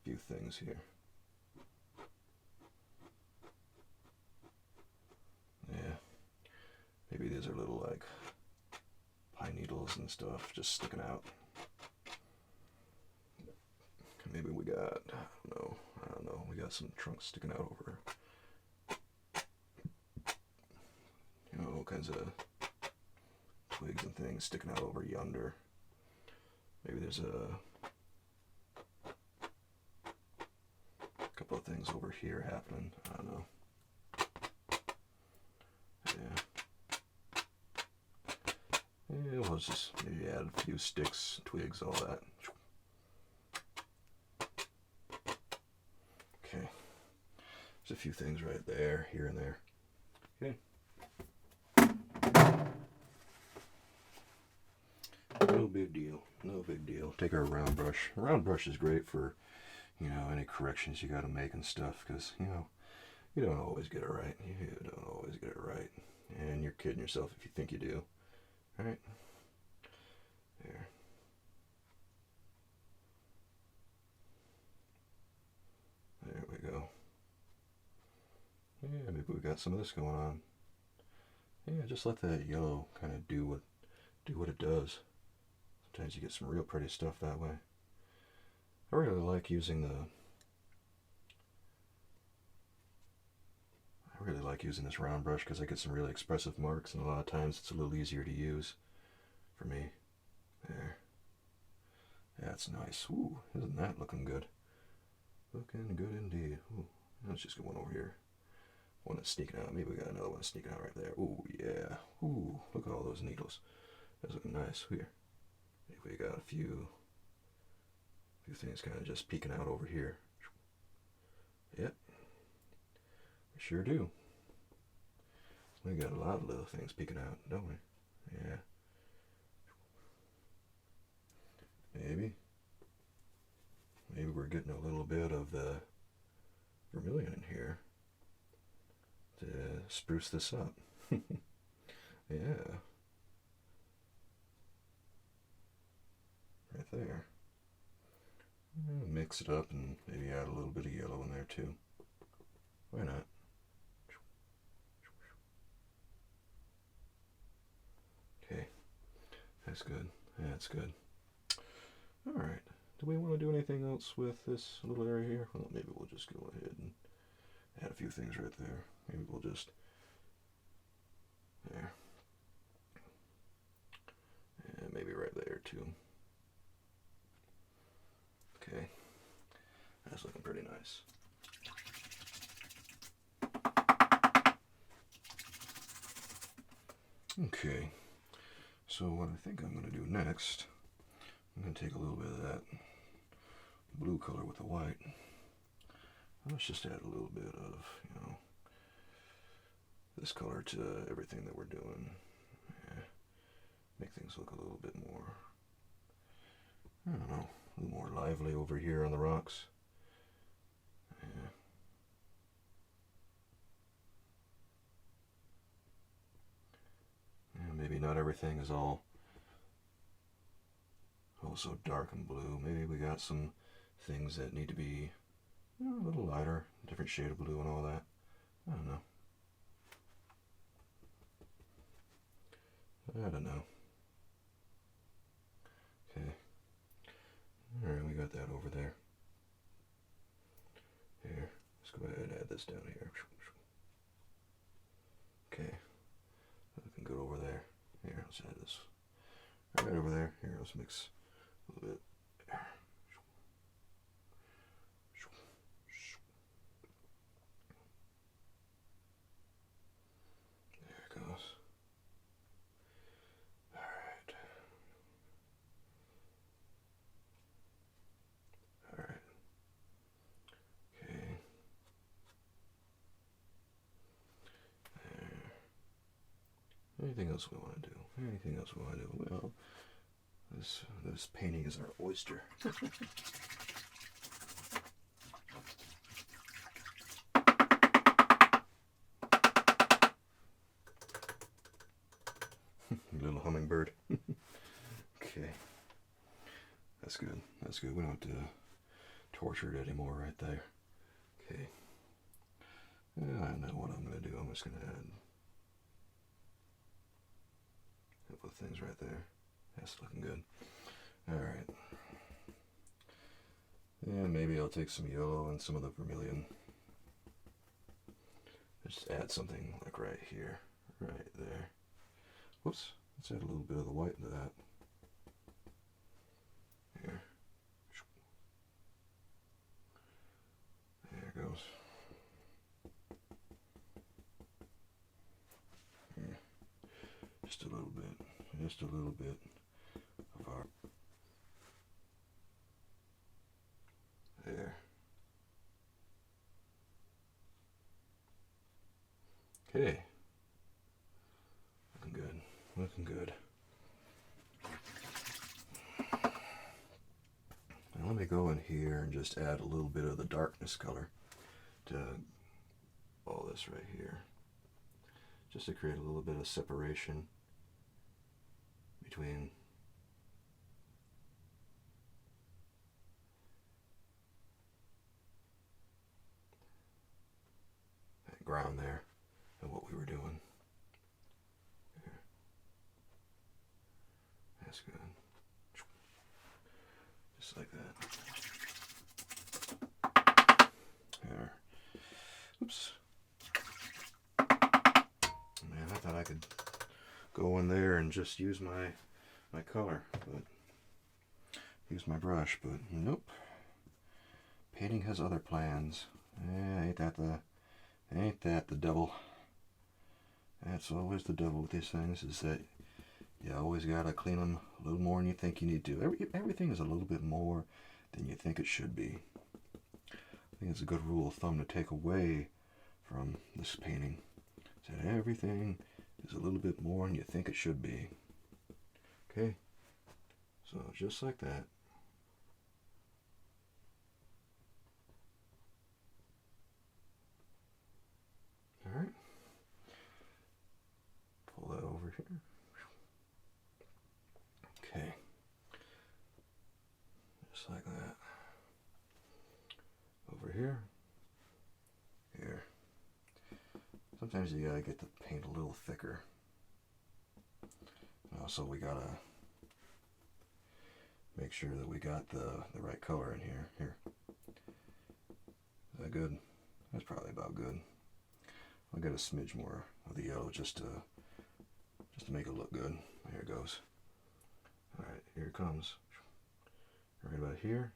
few things here. Yeah, maybe these are little like pine needles and stuff just sticking out. Maybe we got, I don't know, we got some trunks sticking out over, you know, all kinds of twigs and things sticking out over yonder. Maybe there's a couple of things over here happening. I don't know. Yeah, we'll just maybe add a few sticks, twigs, all that. Okay. There's a few things right there, here and there. Okay. No big deal. No big deal. Take our round brush. A round brush is great for, you know, any corrections you got to make and stuff, because, you know, you don't always get it right. You don't always get it right. And you're kidding yourself if you think you do. All right. There. There we go. Yeah, maybe we got some of this going on. Yeah, just let that yellow kind of do what it does. Sometimes you get some real pretty stuff that way. I really like using this round brush because I get some really expressive marks, and a lot of times it's a little easier to use for me. There. That's nice. Ooh, isn't that looking good? Looking good indeed. Ooh, let's just get one over here. One that's sneaking out. Maybe we got another one sneaking out right there. Ooh, yeah. Ooh, look at all those needles. That's looking nice. Here. Maybe we got a few things kind of just peeking out over here. Yep. We sure do. We got a lot of little things peeking out, don't we? Yeah. Maybe we're getting a little bit of the vermilion in here to spruce this up. Yeah. Right there. Mix it up and maybe add a little bit of yellow in there too. Why not? Okay. That's good. That's good. Alright. Do we want to do anything else with this little area here? Well, maybe we'll just go ahead and add a few things right there. Maybe we'll just... There. And maybe right there too. Okay. That's looking pretty nice. Okay. So what I think I'm going to do next, I'm going to take a little bit of that blue color with the white. Let's just add a little bit of, you know, this color to everything that we're doing. Yeah. Make things look a little bit more, I don't know, a little more lively over here on the rocks. Yeah. Yeah, maybe not everything is all so dark and blue. Maybe we got some things that need to be, you know, a little lighter, different shade of blue and all that. I don't know. Okay. Alright, we got that over there. Here, let's go ahead and add this down here. Okay. Looking good over there. Here, let's add this right over there. Here, let's mix a little bit. There it goes. Alright. Alright. Okay. There. Anything else we want to do? Anything else we want to do? Well, this painting is our oyster. hummingbird. Okay. That's good. That's good. We don't have to torture it anymore right there. Okay. Yeah, I know what I'm going to do. I'm just going to add a couple of things right there. That's looking good. Alright. And maybe I'll take some yellow and some of the vermilion. Just add something like right here. Right there. Whoops. Let's add a little bit of the white into that. Here. There it goes. Here. Just a little bit. Just a little bit of our... There. Okay. Looking good. Looking good. Now let me go in here and just add a little bit of the darkness color to all this right here. Just to create a little bit of separation between that ground there and what we were doing. Here. That's good. Just like that. There. Oops. Man, I thought I could go in there and just use my color, but use my brush, but nope. Painting has other plans. Ain't that the devil? That's always the devil with these things, is that you always gotta clean them a little more than you think you need to. Everything is a little bit more than you think it should be. I think it's a good rule of thumb to take away from this painting. That everything is a little bit more than you think it should be. Okay? So just like that. Alright. Pull that over here. Okay. Just like that. Over here. Here. Sometimes you gotta get the paint a little thicker. Also, we gotta make sure that we got the right color in here. Here. Is that good? That's probably about good. I'll get a smidge more of the yellow just to make it look good. There it goes. Alright, here it comes. Right about here.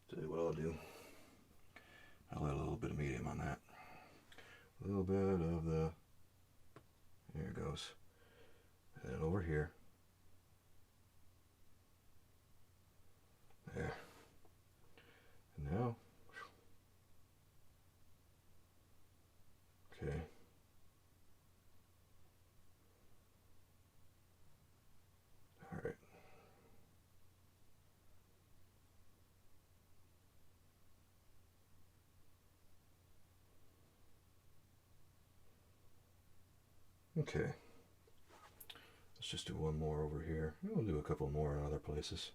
Tell you what I'll do. I'll add a little bit of medium on that. A little bit of the... There it goes. And then over here. There. And now... Okay. Alright. Okay. Let's just do one more over here. We'll do a couple more in other places.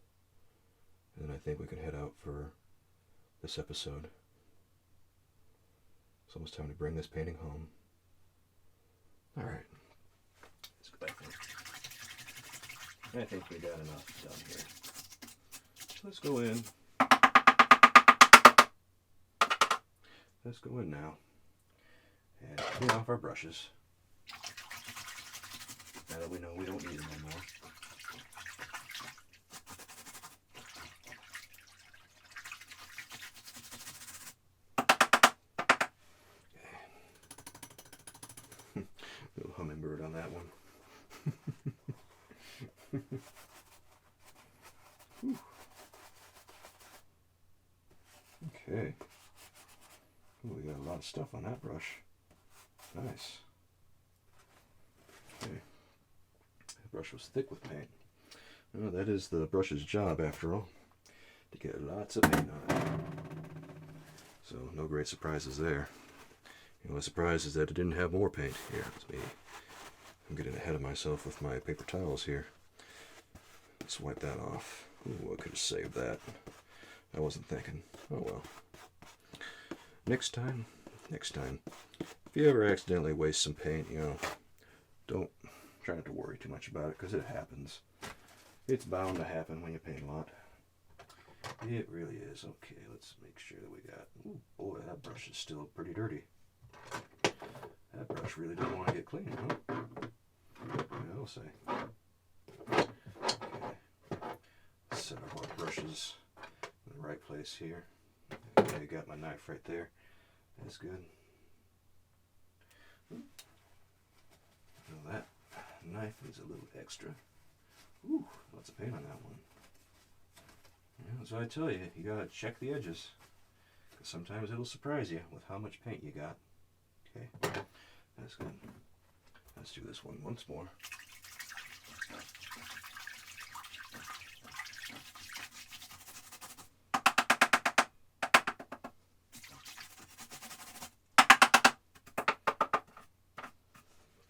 And then I think we can head out for this episode. It's almost time to bring this painting home. Alright. Let's go back there. I think we got enough done here. So let's go in. Let's go in now. And clean off our brushes. Now that we know we don't need them anymore. Little hummingbird on that one. Okay. Ooh, we got a lot of stuff on that brush. Nice. Okay. The brush was thick with paint. Well, that is the brush's job, after all, to get lots of paint on it. So, no great surprises there. The only surprise is that it didn't have more paint. Here, let me I'm getting ahead of myself with my paper towels here. Let's wipe that off. Ooh, I could have saved that. I wasn't thinking. Oh well. Next time. If you ever accidentally waste some paint, don't try not to worry too much about it, because it happens. It's bound to happen when you paint a lot. It really is. Okay, let's make sure that we got... Ooh, boy, that brush is still pretty dirty. That brush really doesn't want to get clean, huh? I'll say. Okay. Set up our brushes in the right place here. Okay, got my knife right there. That's good. Now that knife needs a little extra. Ooh, lots of paint on that one. Yeah, so I tell you, you gotta check the edges, because sometimes it'll surprise you with how much paint you got. Okay, that's good. Let's do this one once more.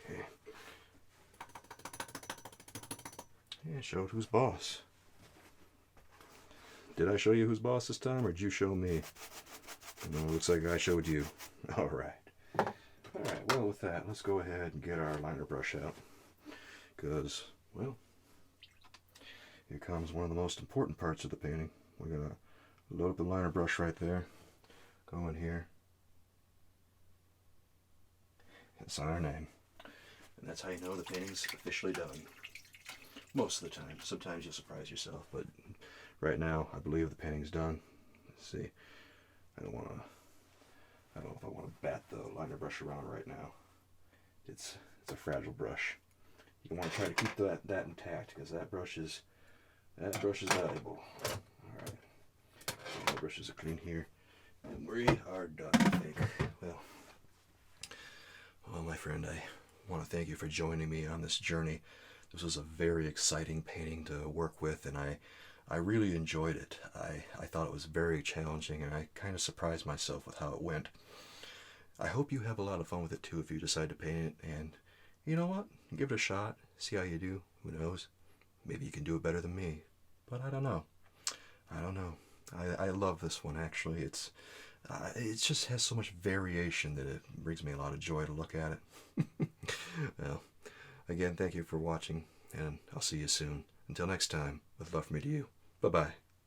Okay. Yeah, showed who's boss. Did I show you who's boss this time, or did you show me? No, it looks like I showed you. Alright. Alright, well with that, let's go ahead and get our liner brush out. Because, well, here comes one of the most important parts of the painting. We're going to load up the liner brush right there. Go in here. And sign our name. And that's how you know the painting's officially done. Most of the time. Sometimes you'll surprise yourself, but right now I believe the painting's done. Let's see. I don't know if I want to bat the liner brush around right now. It's a fragile brush. You want to try to keep that intact, because that brush is valuable. All right. So the brushes are clean here, and we are done, I think. Well, my friend, I want to thank you for joining me on this journey. This was a very exciting painting to work with, and I really enjoyed it. I thought it was very challenging, and I kind of surprised myself with how it went. I hope you have a lot of fun with it too if you decide to paint it, and you know what? Give it a shot. See how you do. Who knows? Maybe you can do it better than me. But I don't know. I love this one, actually. It just has so much variation that it brings me a lot of joy to look at it. Well, again, thank you for watching, and I'll see you soon. Until next time, with love from me to you. Bye-bye.